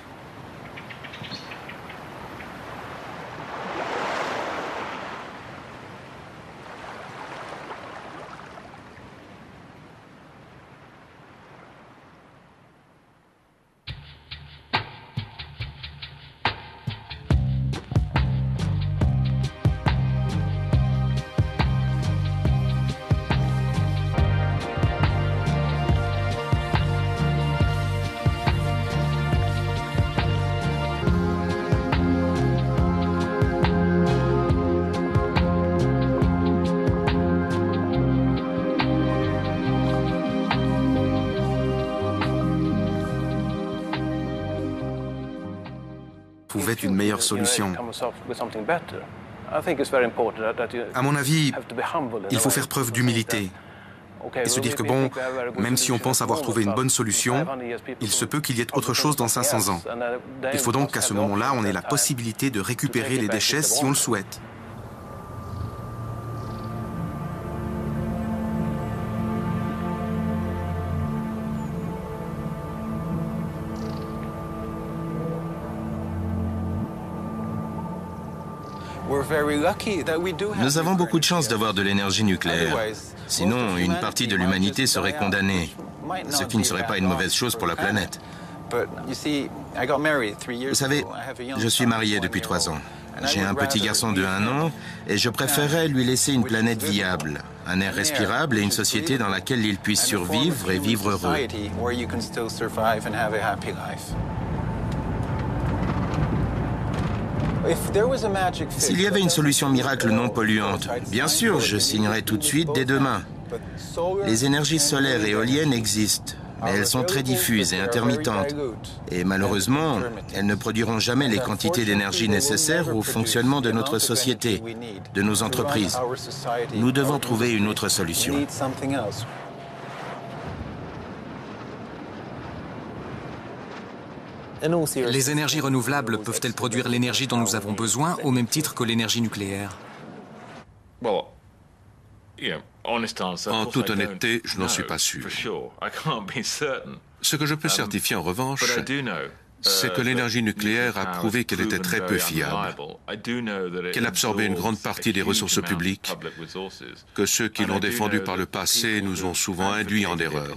Trouvait une meilleure solution. À mon avis, il faut faire preuve d'humilité et se dire que bon, même si on pense avoir trouvé une bonne solution, il se peut qu'il y ait autre chose dans 500 ans. Il faut donc qu'à ce moment-là, on ait la possibilité de récupérer les déchets si on le souhaite. Nous avons beaucoup de chance d'avoir de l'énergie nucléaire. Sinon, une partie de l'humanité serait condamnée, ce qui ne serait pas une mauvaise chose pour la planète. Vous savez, je suis marié depuis 3 ans. J'ai un petit garçon de 1 an et je préférerais lui laisser une planète viable, un air respirable et une société dans laquelle il puisse survivre et vivre heureux. S'il y avait une solution miracle non polluante, bien sûr, je signerais tout de suite dès demain. Les énergies solaires et éoliennes existent, mais elles sont très diffuses et intermittentes. Et malheureusement, elles ne produiront jamais les quantités d'énergie nécessaires au fonctionnement de notre société, de nos entreprises. Nous devons trouver une autre solution. Les énergies renouvelables peuvent-elles produire l'énergie dont nous avons besoin au même titre que l'énergie nucléaire? En toute honnêteté, je n'en suis pas sûr. Ce que je peux certifier en revanche, c'est que l'énergie nucléaire a prouvé qu'elle était très peu fiable, qu'elle absorbait une grande partie des ressources publiques, que ceux qui l'ont défendue par le passé nous ont souvent induits en erreur.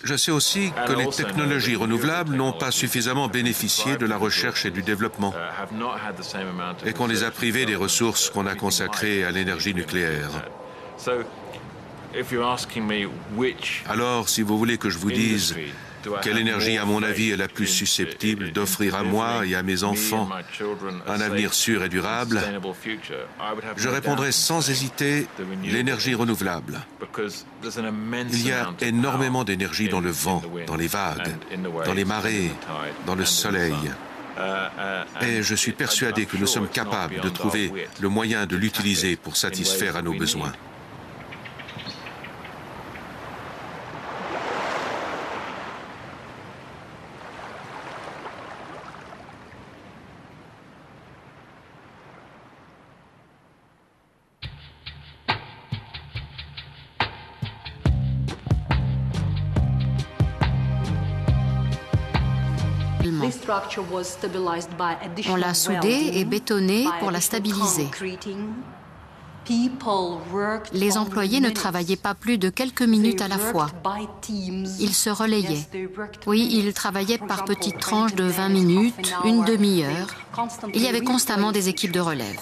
Je sais aussi que les technologies renouvelables n'ont pas suffisamment bénéficié de la recherche et du développement et qu'on les a privées des ressources qu'on a consacrées à l'énergie nucléaire. Alors, si vous voulez que je vous dise quelle énergie, à mon avis, est la plus susceptible d'offrir à moi et à mes enfants un avenir sûr et durable, je répondrai sans hésiter l'énergie renouvelable. Il y a énormément d'énergie dans le vent, dans les vagues, dans les marées, dans le soleil. Et je suis persuadé que nous sommes capables de trouver le moyen de l'utiliser pour satisfaire à nos besoins. On l'a soudée et bétonnée pour la stabiliser. Les employés ne travaillaient pas plus de quelques minutes à la fois. Ils se relayaient. Oui, ils travaillaient par petites tranches de 20 minutes, une demi-heure. Il y avait constamment des équipes de relève.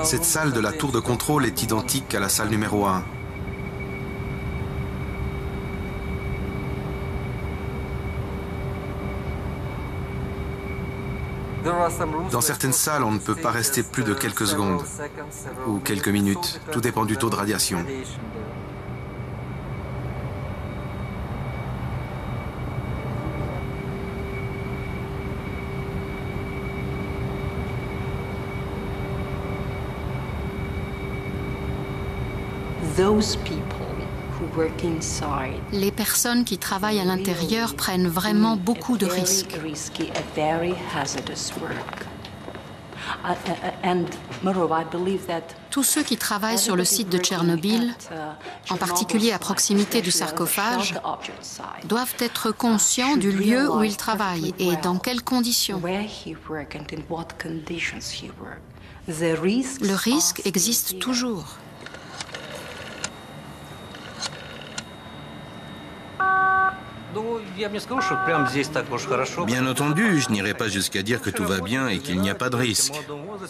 Cette salle de la tour de contrôle est identique à la salle numéro 1. Dans certaines salles, on ne peut pas rester plus de quelques secondes ou quelques minutes. Tout dépend du taux de radiation. Les personnes qui travaillent à l'intérieur prennent vraiment beaucoup de risques. Tous ceux qui travaillent sur le site de Tchernobyl, en particulier à proximité du sarcophage, doivent être conscients du lieu où ils travaillent et dans quelles conditions. Le risque existe toujours. Bien entendu, je n'irai pas jusqu'à dire que tout va bien et qu'il n'y a pas de risque.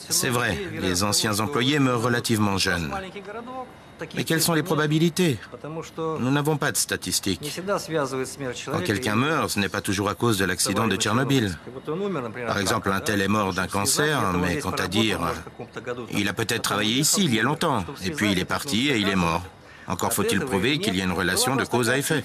C'est vrai, les anciens employés meurent relativement jeunes. Mais quelles sont les probabilités? Nous n'avons pas de statistiques. Quand quelqu'un meurt, ce n'est pas toujours à cause de l'accident de Tchernobyl. Par exemple, un tel est mort d'un cancer, mais quant à dire, il a peut-être travaillé ici il y a longtemps, et puis il est parti et il est mort. Encore faut-il prouver qu'il y a une relation de cause à effet.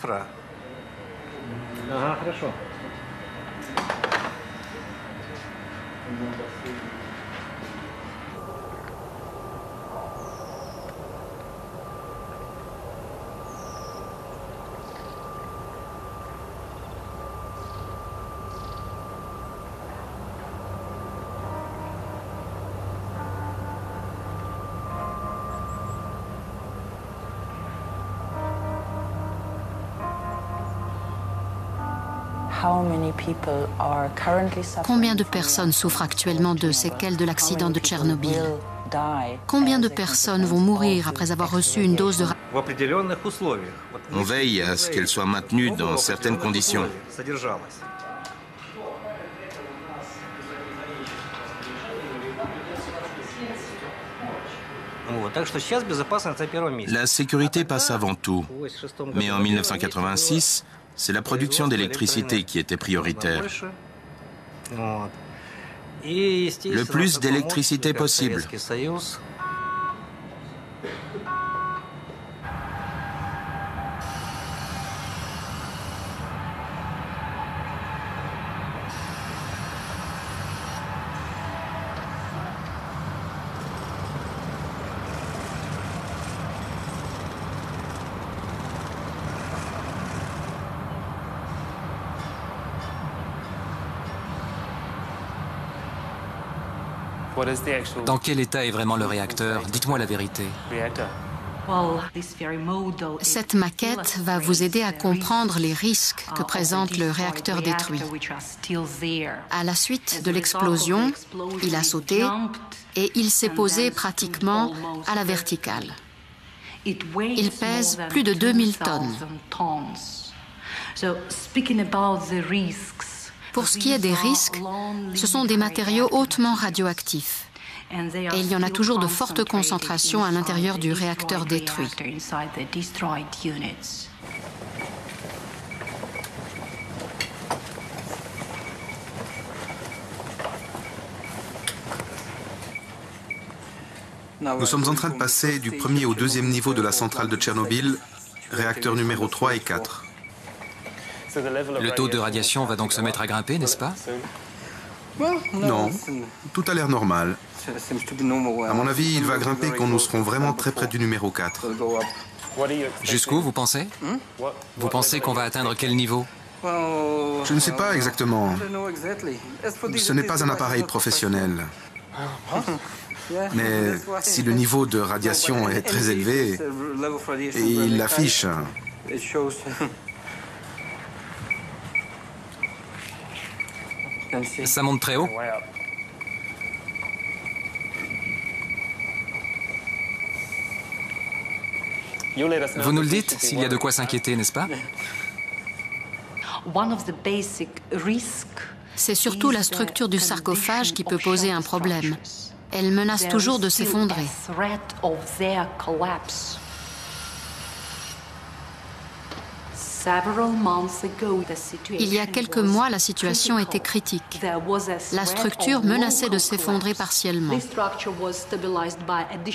Combien de personnes souffrent actuellement de séquelles de l'accident de Tchernobyl? Combien de personnes vont mourir après avoir reçu une dose de... On veille à ce qu'elle soit maintenue dans certaines conditions. La sécurité passe avant tout. Mais en 1986, c'est la production d'électricité qui était prioritaire. Le plus d'électricité possible. Dans quel état est vraiment le réacteur? Dites-moi la vérité. Cette maquette va vous aider à comprendre les risques que présente le réacteur détruit. À la suite de l'explosion, il a sauté et il s'est posé pratiquement à la verticale. Il pèse plus de 2000 tonnes. Pour ce qui est des risques, ce sont des matériaux hautement radioactifs. Et il y en a toujours de fortes concentrations à l'intérieur du réacteur détruit. Nous sommes en train de passer du premier au deuxième niveau de la centrale de Tchernobyl, réacteurs numéro 3 et 4. Le taux de radiation va donc se mettre à grimper, n'est-ce pas? Non, tout a l'air normal. À mon avis, il va grimper quand nous serons vraiment très près du numéro 4. Jusqu'où, vous pensez? Vous pensez qu'on va atteindre quel niveau? Je ne sais pas exactement. Ce n'est pas un appareil professionnel. Mais si le niveau de radiation est très élevé, et il l'affiche. Ça monte très haut? Vous nous le dites, s'il y a de quoi s'inquiéter, n'est-ce pas? C'est surtout la structure du sarcophage qui peut poser un problème. Elle menace toujours de s'effondrer. Il y a quelques mois, la situation était critique. La structure menaçait de s'effondrer partiellement.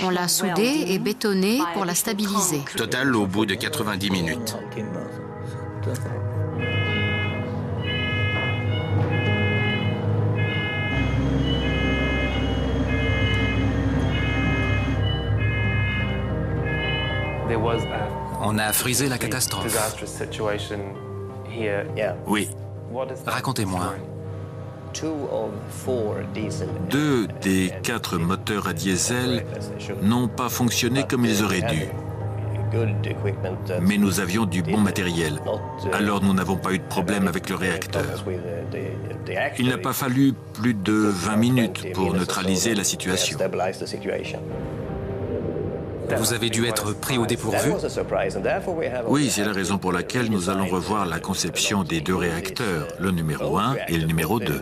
On l'a soudée et bétonnée pour la stabiliser. Total au bout de 90 minutes. On a frisé la catastrophe. Oui. Racontez-moi. 2 des 4 moteurs à diesel n'ont pas fonctionné comme ils auraient dû. Mais nous avions du bon matériel. Alors nous n'avons pas eu de problème avec le réacteur. Il n'a pas fallu plus de 20 minutes pour neutraliser la situation. Vous avez dû être pris au dépourvu? Oui, c'est la raison pour laquelle nous allons revoir la conception des 2 réacteurs, le numéro 1 et le numéro 2.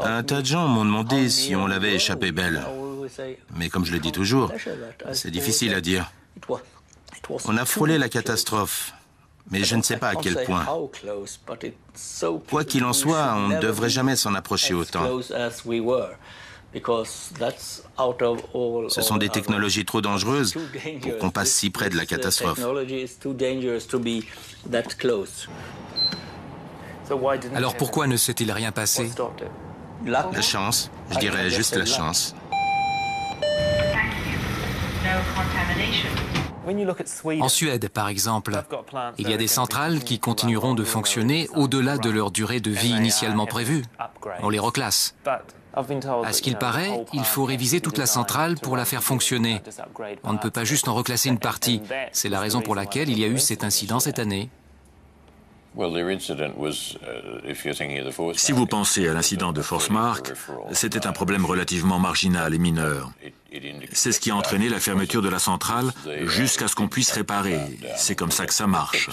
Un tas de gens m'ont demandé si on l'avait échappé belle. Mais comme je le dis toujours, c'est difficile à dire. On a frôlé la catastrophe, mais je ne sais pas à quel point. Quoi qu'il en soit, on ne devrait jamais s'en approcher autant. Ce sont des technologies trop dangereuses pour qu'on passe si près de la catastrophe. Alors pourquoi ne s'est-il rien passé? La chance, je dirais juste la chance. En Suède, par exemple, il y a des centrales qui continueront de fonctionner au-delà de leur durée de vie initialement prévue. On les reclasse. À ce qu'il paraît, il faut réviser toute la centrale pour la faire fonctionner. On ne peut pas juste en reclasser une partie. C'est la raison pour laquelle il y a eu cet incident cette année. Si vous pensez à l'incident de Forsmark, c'était un problème relativement marginal et mineur. C'est ce qui a entraîné la fermeture de la centrale jusqu'à ce qu'on puisse réparer. C'est comme ça que ça marche.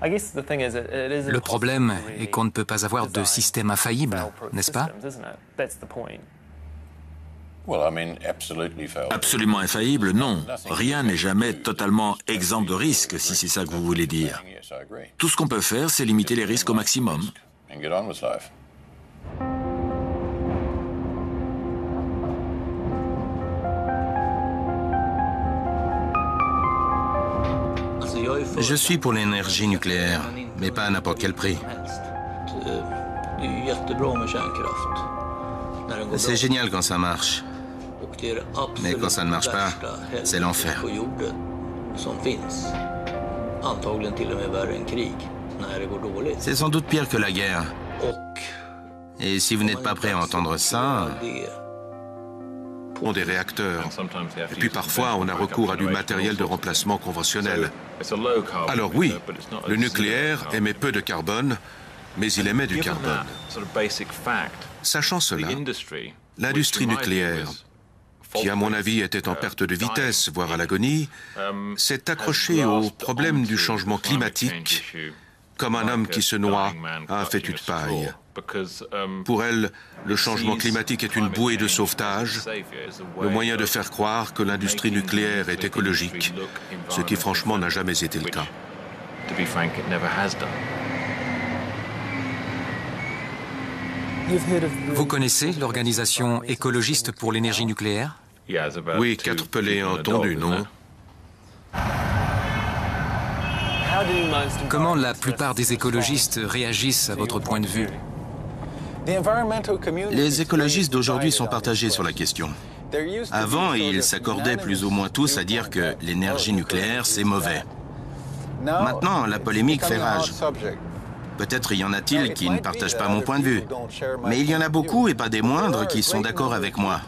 Le problème est qu'on ne peut pas avoir de système infaillible, n'est-ce pas? Absolument infaillible, non. Rien n'est jamais totalement exempt de risque, si c'est ça que vous voulez dire. Tout ce qu'on peut faire, c'est limiter les risques au maximum. Je suis pour l'énergie nucléaire, mais pas à n'importe quel prix. C'est génial quand ça marche. Mais quand ça ne marche pas, c'est l'enfer. C'est sans doute pire que la guerre. Et si vous n'êtes pas prêt à entendre ça... Des réacteurs. Et puis parfois, on a recours à du matériel de remplacement conventionnel. Alors oui, le nucléaire émet peu de carbone, mais il émet du carbone. Sachant cela, l'industrie nucléaire, qui à mon avis était en perte de vitesse, voire à l'agonie, s'est accrochée au problème du changement climatique comme un homme qui se noie à un fétu de paille. Pour elle, le changement climatique est une bouée de sauvetage, le moyen de faire croire que l'industrie nucléaire est écologique, ce qui franchement n'a jamais été le cas. Vous connaissez l'organisation écologiste pour l'énergie nucléaire? Oui, 4 pelés ont tondu, non? Comment la plupart des écologistes réagissent à votre point de vue? Les écologistes d'aujourd'hui sont partagés sur la question. Avant, ils s'accordaient plus ou moins tous à dire que l'énergie nucléaire, c'est mauvais. Maintenant, la polémique fait rage. Peut-être y en a-t-il qui ne partagent pas mon point de vue. Mais il y en a beaucoup, et pas des moindres, qui sont d'accord avec moi.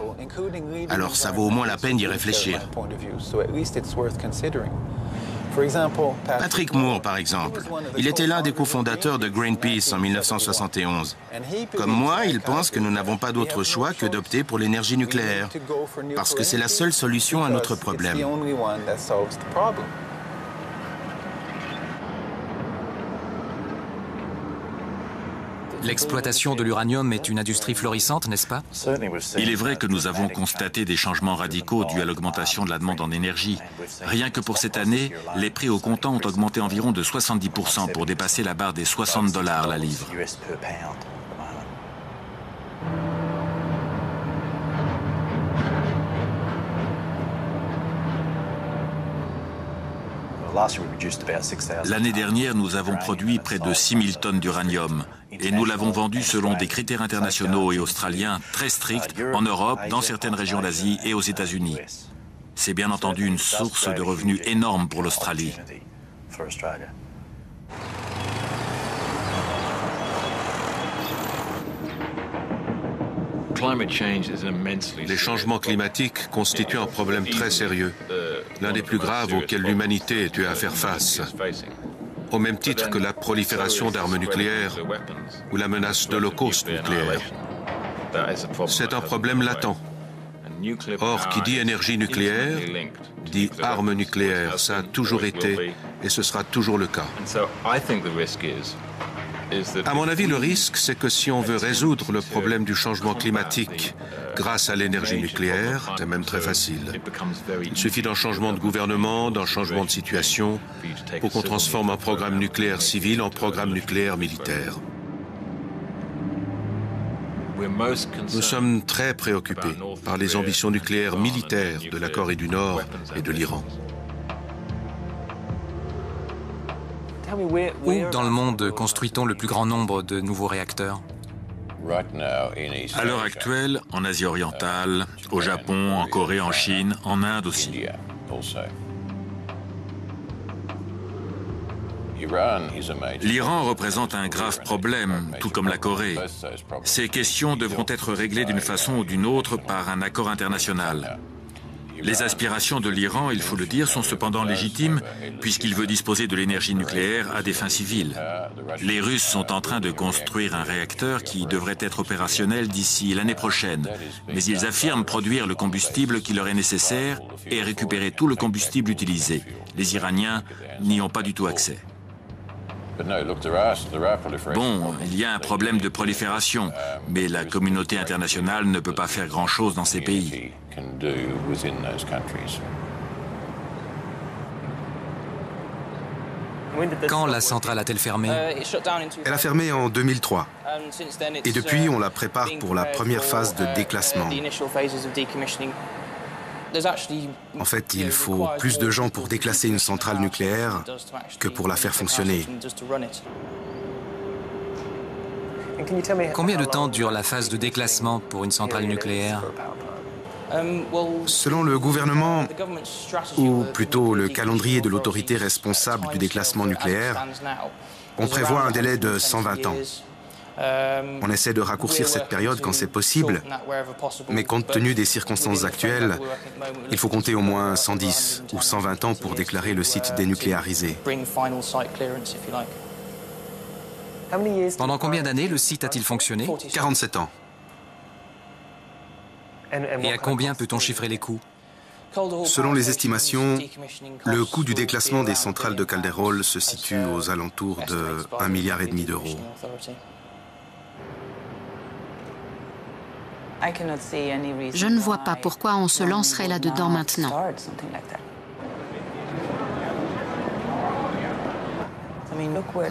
Alors ça vaut au moins la peine d'y réfléchir. Patrick Moore, par exemple. Il était l'un des cofondateurs de Greenpeace en 1971. Comme moi, il pense que nous n'avons pas d'autre choix que d'opter pour l'énergie nucléaire, parce que c'est la seule solution à notre problème. L'exploitation de l'uranium est une industrie florissante, n'est-ce pas? Il est vrai que nous avons constaté des changements radicaux dus à l'augmentation de la demande en énergie. Rien que pour cette année, les prix au comptant ont augmenté environ de 70% pour dépasser la barre des $60 la livre. L'année dernière, nous avons produit près de 6000 tonnes d'uranium et nous l'avons vendu selon des critères internationaux et australiens très stricts en Europe, dans certaines régions d'Asie et aux États-Unis. C'est bien entendu une source de revenus énorme pour l'Australie. Les changements climatiques constituent un problème très sérieux, l'un des plus graves auxquels l'humanité ait eu à faire face, au même titre que la prolifération d'armes nucléaires ou la menace d'holocauste nucléaire. C'est un problème latent. Or, qui dit énergie nucléaire, dit armes nucléaires. Ça a toujours été et ce sera toujours le cas. À mon avis, le risque, c'est que si on veut résoudre le problème du changement climatique grâce à l'énergie nucléaire, c'est même très facile. Il suffit d'un changement de gouvernement, d'un changement de situation, pour qu'on transforme un programme nucléaire civil en programme nucléaire militaire. Nous sommes très préoccupés par les ambitions nucléaires militaires de la Corée du Nord et de l'Iran. Où dans le monde construit-on le plus grand nombre de nouveaux réacteurs? À l'heure actuelle, en Asie orientale, au Japon, en Corée, en Chine, en Inde aussi. L'Iran représente un grave problème, tout comme la Corée. Ces questions devront être réglées d'une façon ou d'une autre par un accord international. Les aspirations de l'Iran, il faut le dire, sont cependant légitimes puisqu'il veut disposer de l'énergie nucléaire à des fins civiles. Les Russes sont en train de construire un réacteur qui devrait être opérationnel d'ici l'année prochaine, mais ils affirment produire le combustible qui leur est nécessaire et récupérer tout le combustible utilisé. Les Iraniens n'y ont pas du tout accès. Bon, il y a un problème de prolifération, mais la communauté internationale ne peut pas faire grand-chose dans ces pays. Quand la centrale a-t-elle fermé? Elle a fermé en 2003. Et depuis, on la prépare pour la première phase de déclassement. En fait, il faut plus de gens pour déclasser une centrale nucléaire que pour la faire fonctionner. Combien de temps dure la phase de déclassement pour une centrale nucléaire? Selon le gouvernement, ou plutôt le calendrier de l'autorité responsable du déclassement nucléaire, on prévoit un délai de 120 ans. On essaie de raccourcir cette période quand c'est possible, mais compte tenu des circonstances actuelles, il faut compter au moins 110 ou 120 ans pour déclarer le site dénucléarisé. Pendant combien d'années le site a-t-il fonctionné? 47 ans. Et à combien peut-on chiffrer les coûts? Selon les estimations, le coût du déclassement des centrales de Calderol se situe aux alentours de 1,5 milliard d'euros. Je ne vois pas pourquoi on se lancerait là-dedans maintenant.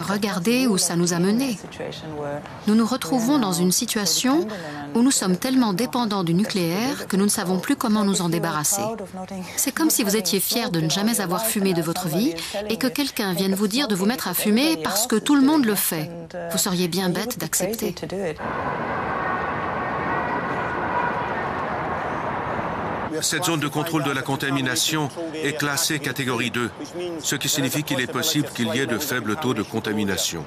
Regardez où ça nous a menés. Nous nous retrouvons dans une situation où nous sommes tellement dépendants du nucléaire que nous ne savons plus comment nous en débarrasser. C'est comme si vous étiez fier de ne jamais avoir fumé de votre vie et que quelqu'un vienne vous dire de vous mettre à fumer parce que tout le monde le fait. Vous seriez bien bête d'accepter. Cette zone de contrôle de la contamination est classée catégorie 2, ce qui signifie qu'il est possible qu'il y ait de faibles taux de contamination.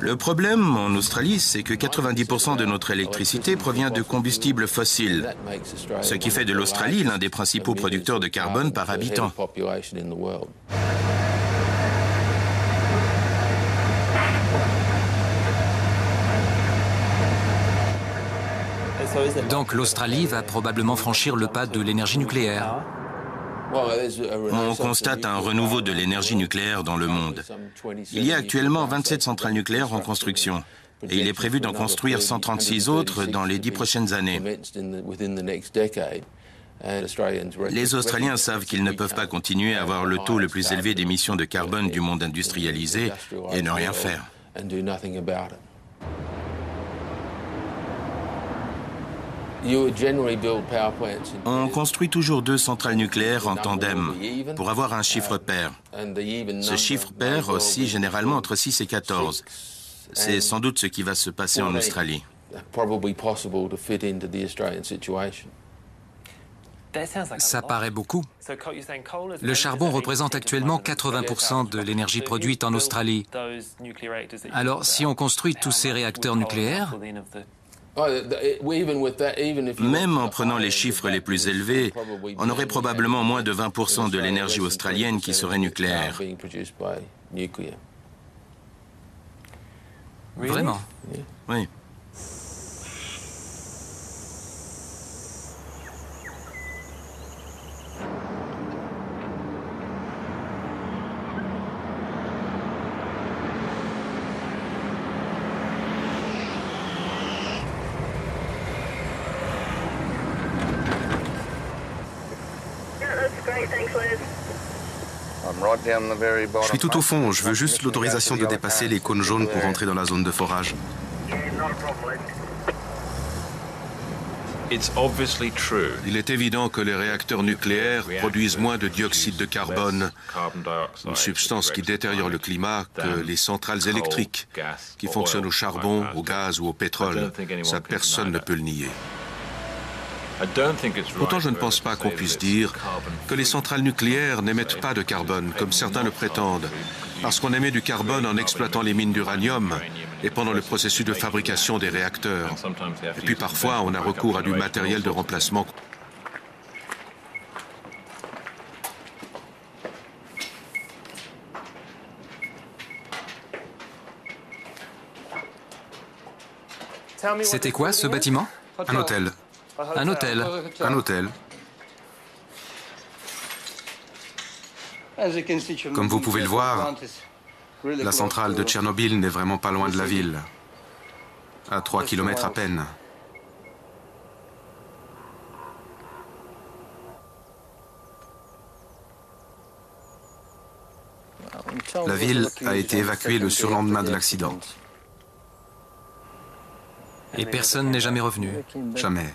Le problème en Australie, c'est que 90% de notre électricité provient de combustibles fossiles, ce qui fait de l'Australie l'un des principaux producteurs de carbone par habitant. Donc l'Australie va probablement franchir le pas de l'énergie nucléaire. On constate un renouveau de l'énergie nucléaire dans le monde. Il y a actuellement 27 centrales nucléaires en construction et il est prévu d'en construire 136 autres dans les 10 prochaines années. Les Australiens savent qu'ils ne peuvent pas continuer à avoir le taux le plus élevé d'émissions de carbone du monde industrialisé et ne rien faire. On construit toujours 2 centrales nucléaires en tandem pour avoir un chiffre pair. Ce chiffre pair oscille généralement entre 6 et 14. C'est sans doute ce qui va se passer en Australie. Ça paraît beaucoup. Le charbon représente actuellement 80% de l'énergie produite en Australie. Alors, si on construit tous ces réacteurs nucléaires, même en prenant les chiffres les plus élevés, on aurait probablement moins de 20% de l'énergie australienne qui serait nucléaire. Vraiment? Oui. Je suis tout au fond, je veux juste l'autorisation de dépasser les cônes jaunes pour entrer dans la zone de forage. Il est évident que les réacteurs nucléaires produisent moins de dioxyde de carbone, une substance qui détériore le climat, que les centrales électriques qui fonctionnent au charbon, au gaz ou au pétrole. Ça, personne ne peut le nier. Pourtant, je ne pense pas qu'on puisse dire que les centrales nucléaires n'émettent pas de carbone, comme certains le prétendent, parce qu'on émet du carbone en exploitant les mines d'uranium et pendant le processus de fabrication des réacteurs. Et puis parfois, on a recours à du matériel de remplacement. C'était quoi ce bâtiment? Un hôtel. Un hôtel. Un hôtel. Comme vous pouvez le voir, la centrale de Tchernobyl n'est vraiment pas loin de la ville, à 3 km à peine. La ville a été évacuée le surlendemain de l'accident. Et personne n'est jamais revenu? Jamais.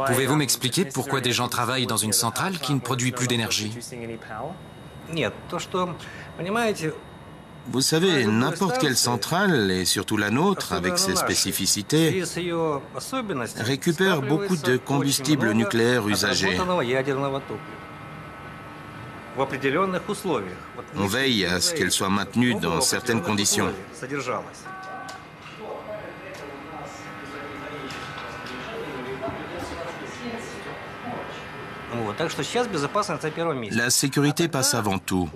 Pouvez-vous m'expliquer pourquoi des gens travaillent dans une centrale qui ne produit plus d'énergie? Vous savez, n'importe quelle centrale, et surtout la nôtre, avec ses spécificités, récupère beaucoup de combustible nucléaire usagé. On veille à ce qu'elle soit maintenue dans certaines conditions. La sécurité passe avant tout,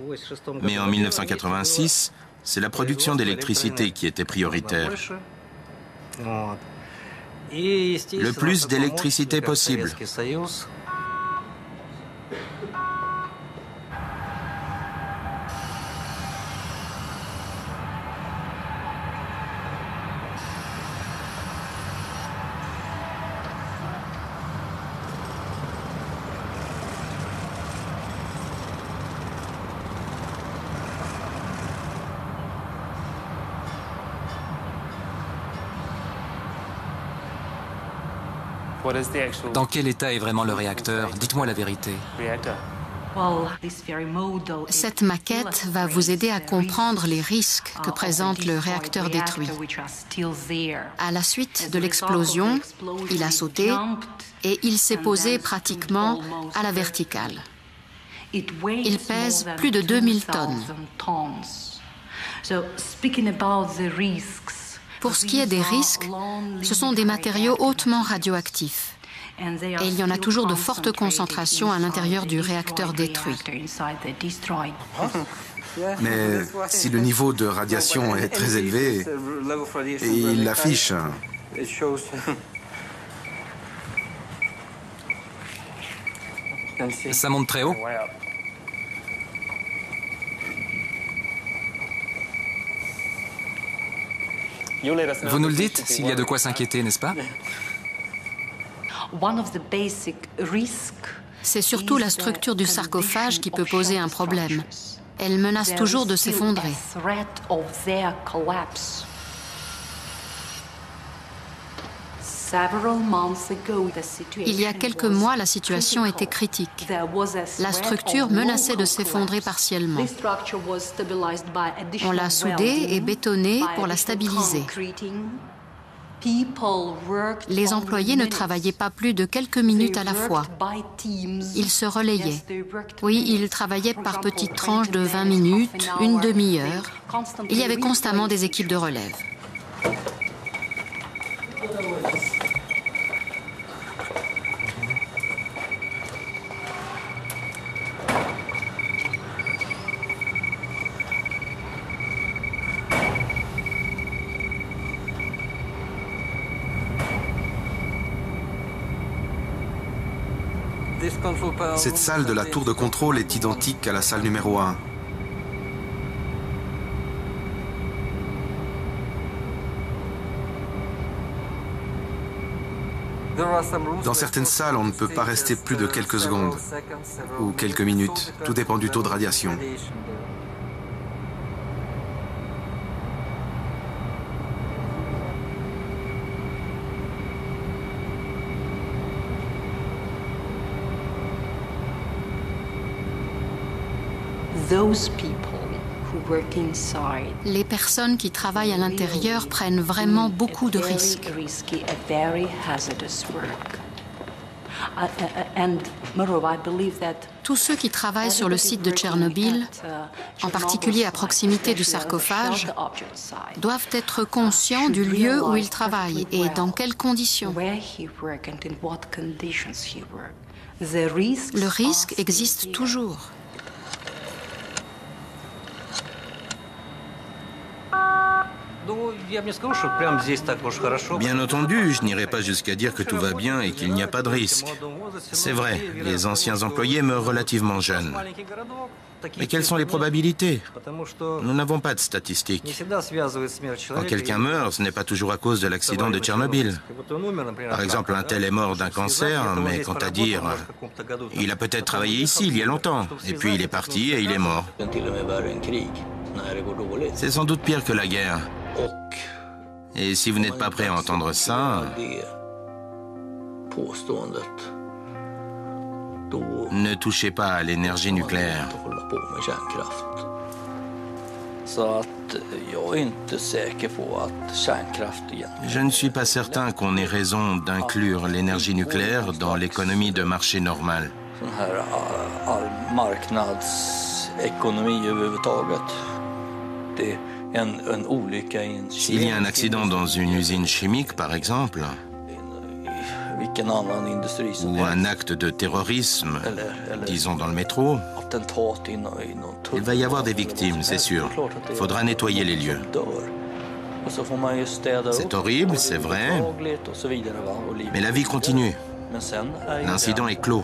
mais en 1986, c'est la production d'électricité qui était prioritaire. Le plus d'électricité possible. Dans quel état est vraiment le réacteur? Dites-moi la vérité. Cette maquette va vous aider à comprendre les risques que présente le réacteur détruit. À la suite de l'explosion, il a sauté et il s'est posé pratiquement à la verticale. Il pèse plus de 2000 tonnes. Pour ce qui est des risques, ce sont des matériaux hautement radioactifs. Et il y en a toujours de fortes concentrations à l'intérieur du réacteur détruit. Mais si le niveau de radiation est très élevé, il l'affiche. Ça monte très haut? Vous nous le dites, s'il y a de quoi s'inquiéter, n'est-ce pas? C'est surtout la structure du sarcophage qui peut poser un problème. Elle menace toujours de s'effondrer. Il y a quelques mois, la situation était critique. La structure menaçait de s'effondrer partiellement. On l'a soudée et bétonnée pour la stabiliser. Les employés ne travaillaient pas plus de quelques minutes à la fois. Ils se relayaient. Oui, ils travaillaient par petites tranches de 20 minutes, une demi-heure. Il y avait constamment des équipes de relève. Cette salle de la tour de contrôle est identique à la salle numéro 1. Dans certaines salles, on ne peut pas rester plus de quelques secondes ou quelques minutes. Tout dépend du taux de radiation. Les personnes qui travaillent à l'intérieur prennent vraiment beaucoup de risques. Tous ceux qui travaillent sur le site de Tchernobyl, en particulier à proximité du sarcophage, doivent être conscients du lieu où ils travaillent et dans quelles conditions. Le risque existe toujours. Bien entendu, je n'irai pas jusqu'à dire que tout va bien et qu'il n'y a pas de risque. C'est vrai, les anciens employés meurent relativement jeunes. Mais quelles sont les probabilités? Nous n'avons pas de statistiques. Quand quelqu'un meurt, ce n'est pas toujours à cause de l'accident de Tchernobyl. Par exemple, un tel est mort d'un cancer, mais quant à dire, il a peut-être travaillé ici il y a longtemps, et puis il est parti et il est mort. C'est sans doute pire que la guerre. Et si vous n'êtes pas prêt à entendre ça, ne touchez pas à l'énergie nucléaire. Je ne suis pas certain qu'on ait raison d'inclure l'énergie nucléaire dans l'économie de marché normale. S'il y a un accident dans une usine chimique, par exemple, ou un acte de terrorisme, disons dans le métro, il va y avoir des victimes, c'est sûr. Il faudra nettoyer les lieux. C'est horrible, c'est vrai, mais la vie continue. L'incident est clos.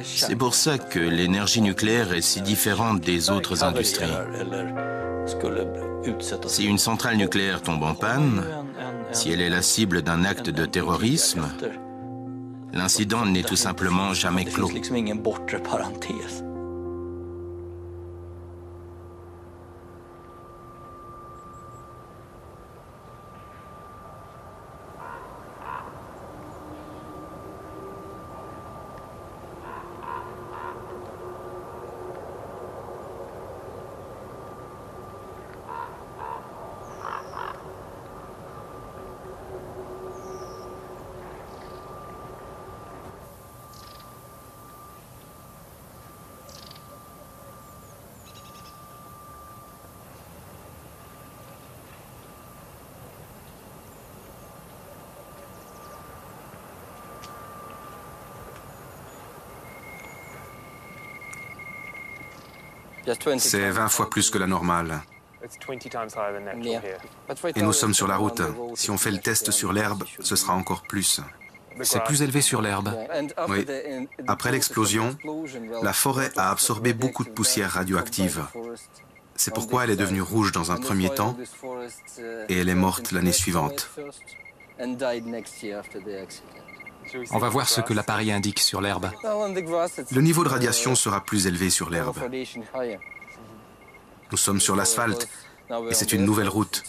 C'est pour ça que l'énergie nucléaire est si différente des autres industries. Si une centrale nucléaire tombe en panne, si elle est la cible d'un acte de terrorisme, l'incident n'est tout simplement jamais clos. C'est 20 fois plus que la normale. Et nous sommes sur la route. Si on fait le test sur l'herbe, ce sera encore plus. C'est plus élevé sur l'herbe. Oui. Après l'explosion, la forêt a absorbé beaucoup de poussière radioactive. C'est pourquoi elle est devenue rouge dans un premier temps et elle est morte l'année suivante. On va voir ce que l'appareil indique sur l'herbe. Le niveau de radiation sera plus élevé sur l'herbe. Nous sommes sur l'asphalte et c'est une nouvelle route.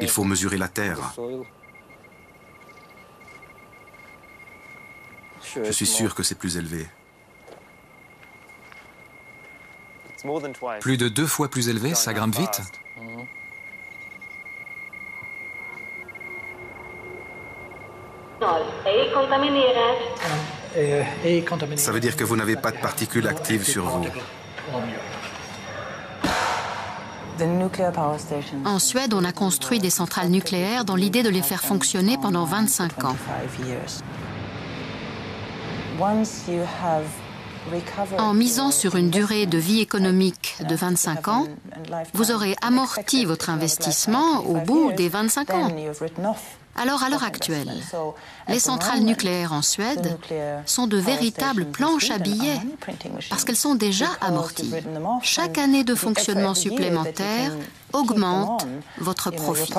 Il faut mesurer la terre. Je suis sûr que c'est plus élevé. Plus de 2 fois plus élevé, ça grimpe vite. Ça veut dire que vous n'avez pas de particules actives sur vous. En Suède, on a construit des centrales nucléaires dans l'idée de les faire fonctionner pendant 25 ans. En misant sur une durée de vie économique de 25 ans, vous aurez amorti votre investissement au bout des 25 ans. Alors, à l'heure actuelle, les centrales nucléaires en Suède sont de véritables planches à billets parce qu'elles sont déjà amorties. Chaque année de fonctionnement supplémentaire augmente votre profit.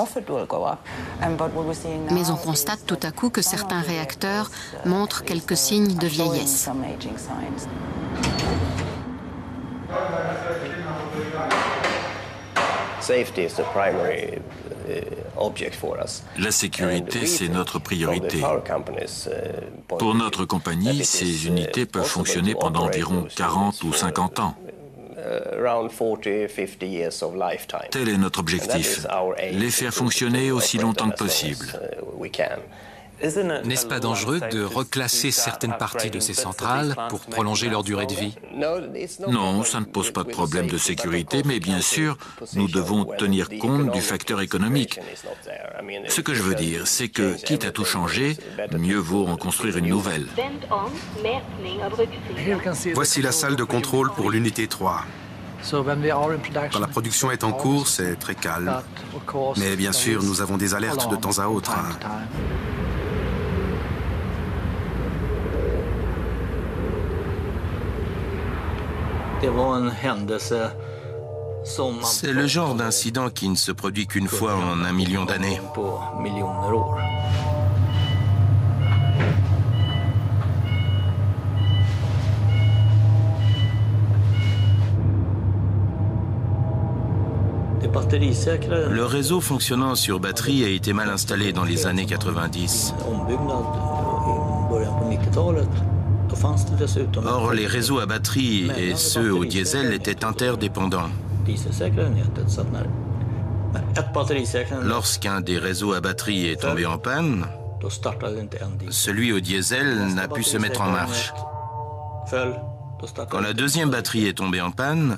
Mais on constate tout à coup que certains réacteurs montrent quelques signes de vieillesse. La sécurité, c'est notre priorité. Pour notre compagnie, ces unités peuvent fonctionner pendant environ 40 ou 50 ans. Tel est notre objectif, les faire fonctionner aussi longtemps que possible. N'est-ce pas dangereux de reclasser certaines parties de ces centrales pour prolonger leur durée de vie? Non, ça ne pose pas de problème de sécurité, mais bien sûr, nous devons tenir compte du facteur économique. Ce que je veux dire, c'est que, quitte à tout changer, mieux vaut en construire une nouvelle. Voici la salle de contrôle pour l'unité 3. Quand la production est en cours, c'est très calme. Mais bien sûr, nous avons des alertes de temps à autre. C'est le genre d'incident qui ne se produit qu'une fois en 1 million d'années. Le réseau fonctionnant sur batterie a été mal installé dans les années 90. Or, les réseaux à batterie et ceux au diesel étaient interdépendants. Lorsqu'un des réseaux à batterie est tombé en panne, celui au diesel n'a pu se mettre en marche. Quand la deuxième batterie est tombée en panne,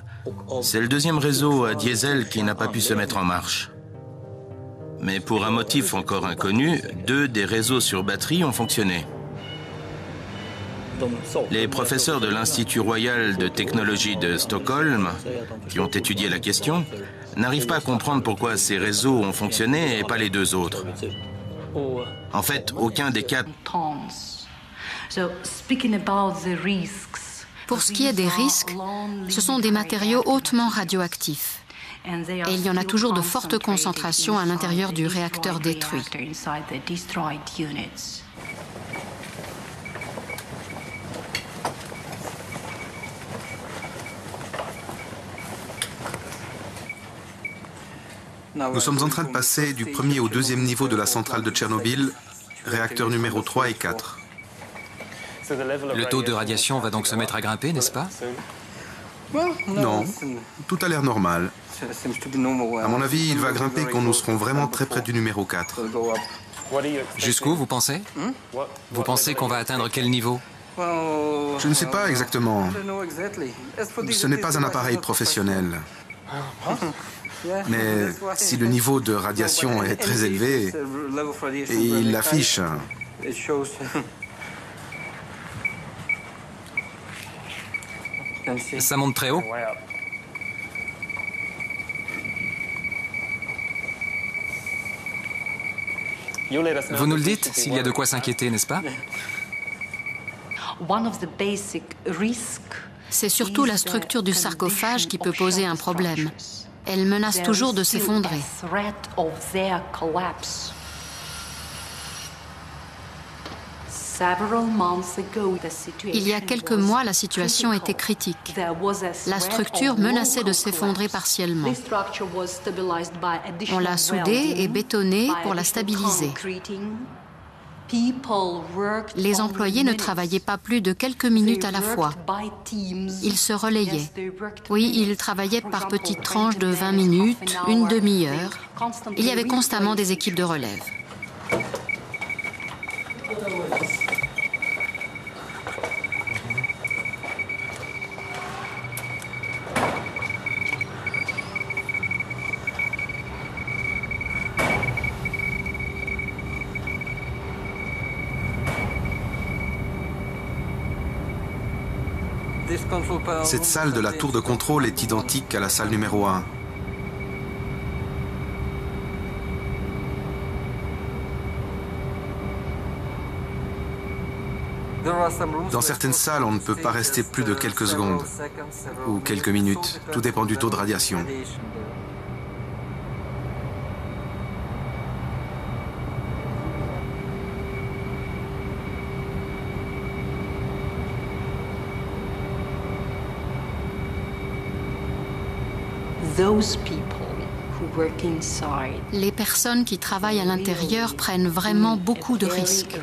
c'est le deuxième réseau à diesel qui n'a pas pu se mettre en marche. Mais pour un motif encore inconnu, 2 des réseaux sur batterie ont fonctionné. Les professeurs de l'Institut royal de technologie de Stockholm, qui ont étudié la question, n'arrivent pas à comprendre pourquoi ces réseaux ont fonctionné et pas les 2 autres. En fait, aucun des 4. Pour ce qui est des risques, ce sont des matériaux hautement radioactifs. Et il y en a toujours de fortes concentrations à l'intérieur du réacteur détruit. Nous sommes en train de passer du premier au deuxième niveau de la centrale de Tchernobyl, réacteurs numéro 3 et 4. Le taux de radiation va donc se mettre à grimper, n'est-ce pas? Non, tout a l'air normal. À mon avis, il va grimper quand nous serons vraiment très près du numéro 4. Jusqu'où, vous pensez? Vous pensez qu'on va atteindre quel niveau? Je ne sais pas exactement. Ce n'est pas un appareil professionnel. Mais si le niveau de radiation est très élevé, et il l'affiche. Ça monte très haut. Vous nous le dites, s'il y a de quoi s'inquiéter, n'est-ce pas? C'est surtout la structure du sarcophage qui peut poser un problème. Elle menace toujours de s'effondrer. Il y a quelques mois, la situation était critique. La structure menaçait de s'effondrer partiellement. On l'a soudée et bétonnée pour la stabiliser. Les employés ne travaillaient pas plus de quelques minutes à la fois. Ils se relayaient. Oui, ils travaillaient par petites tranches de 20 minutes, une demi-heure. Il y avait constamment des équipes de relève. Cette salle de la tour de contrôle est identique à la salle numéro 1. Dans certaines salles, on ne peut pas rester plus de quelques secondes ou quelques minutes. Tout dépend du taux de radiation. Les personnes qui travaillent à l'intérieur prennent vraiment beaucoup de risques.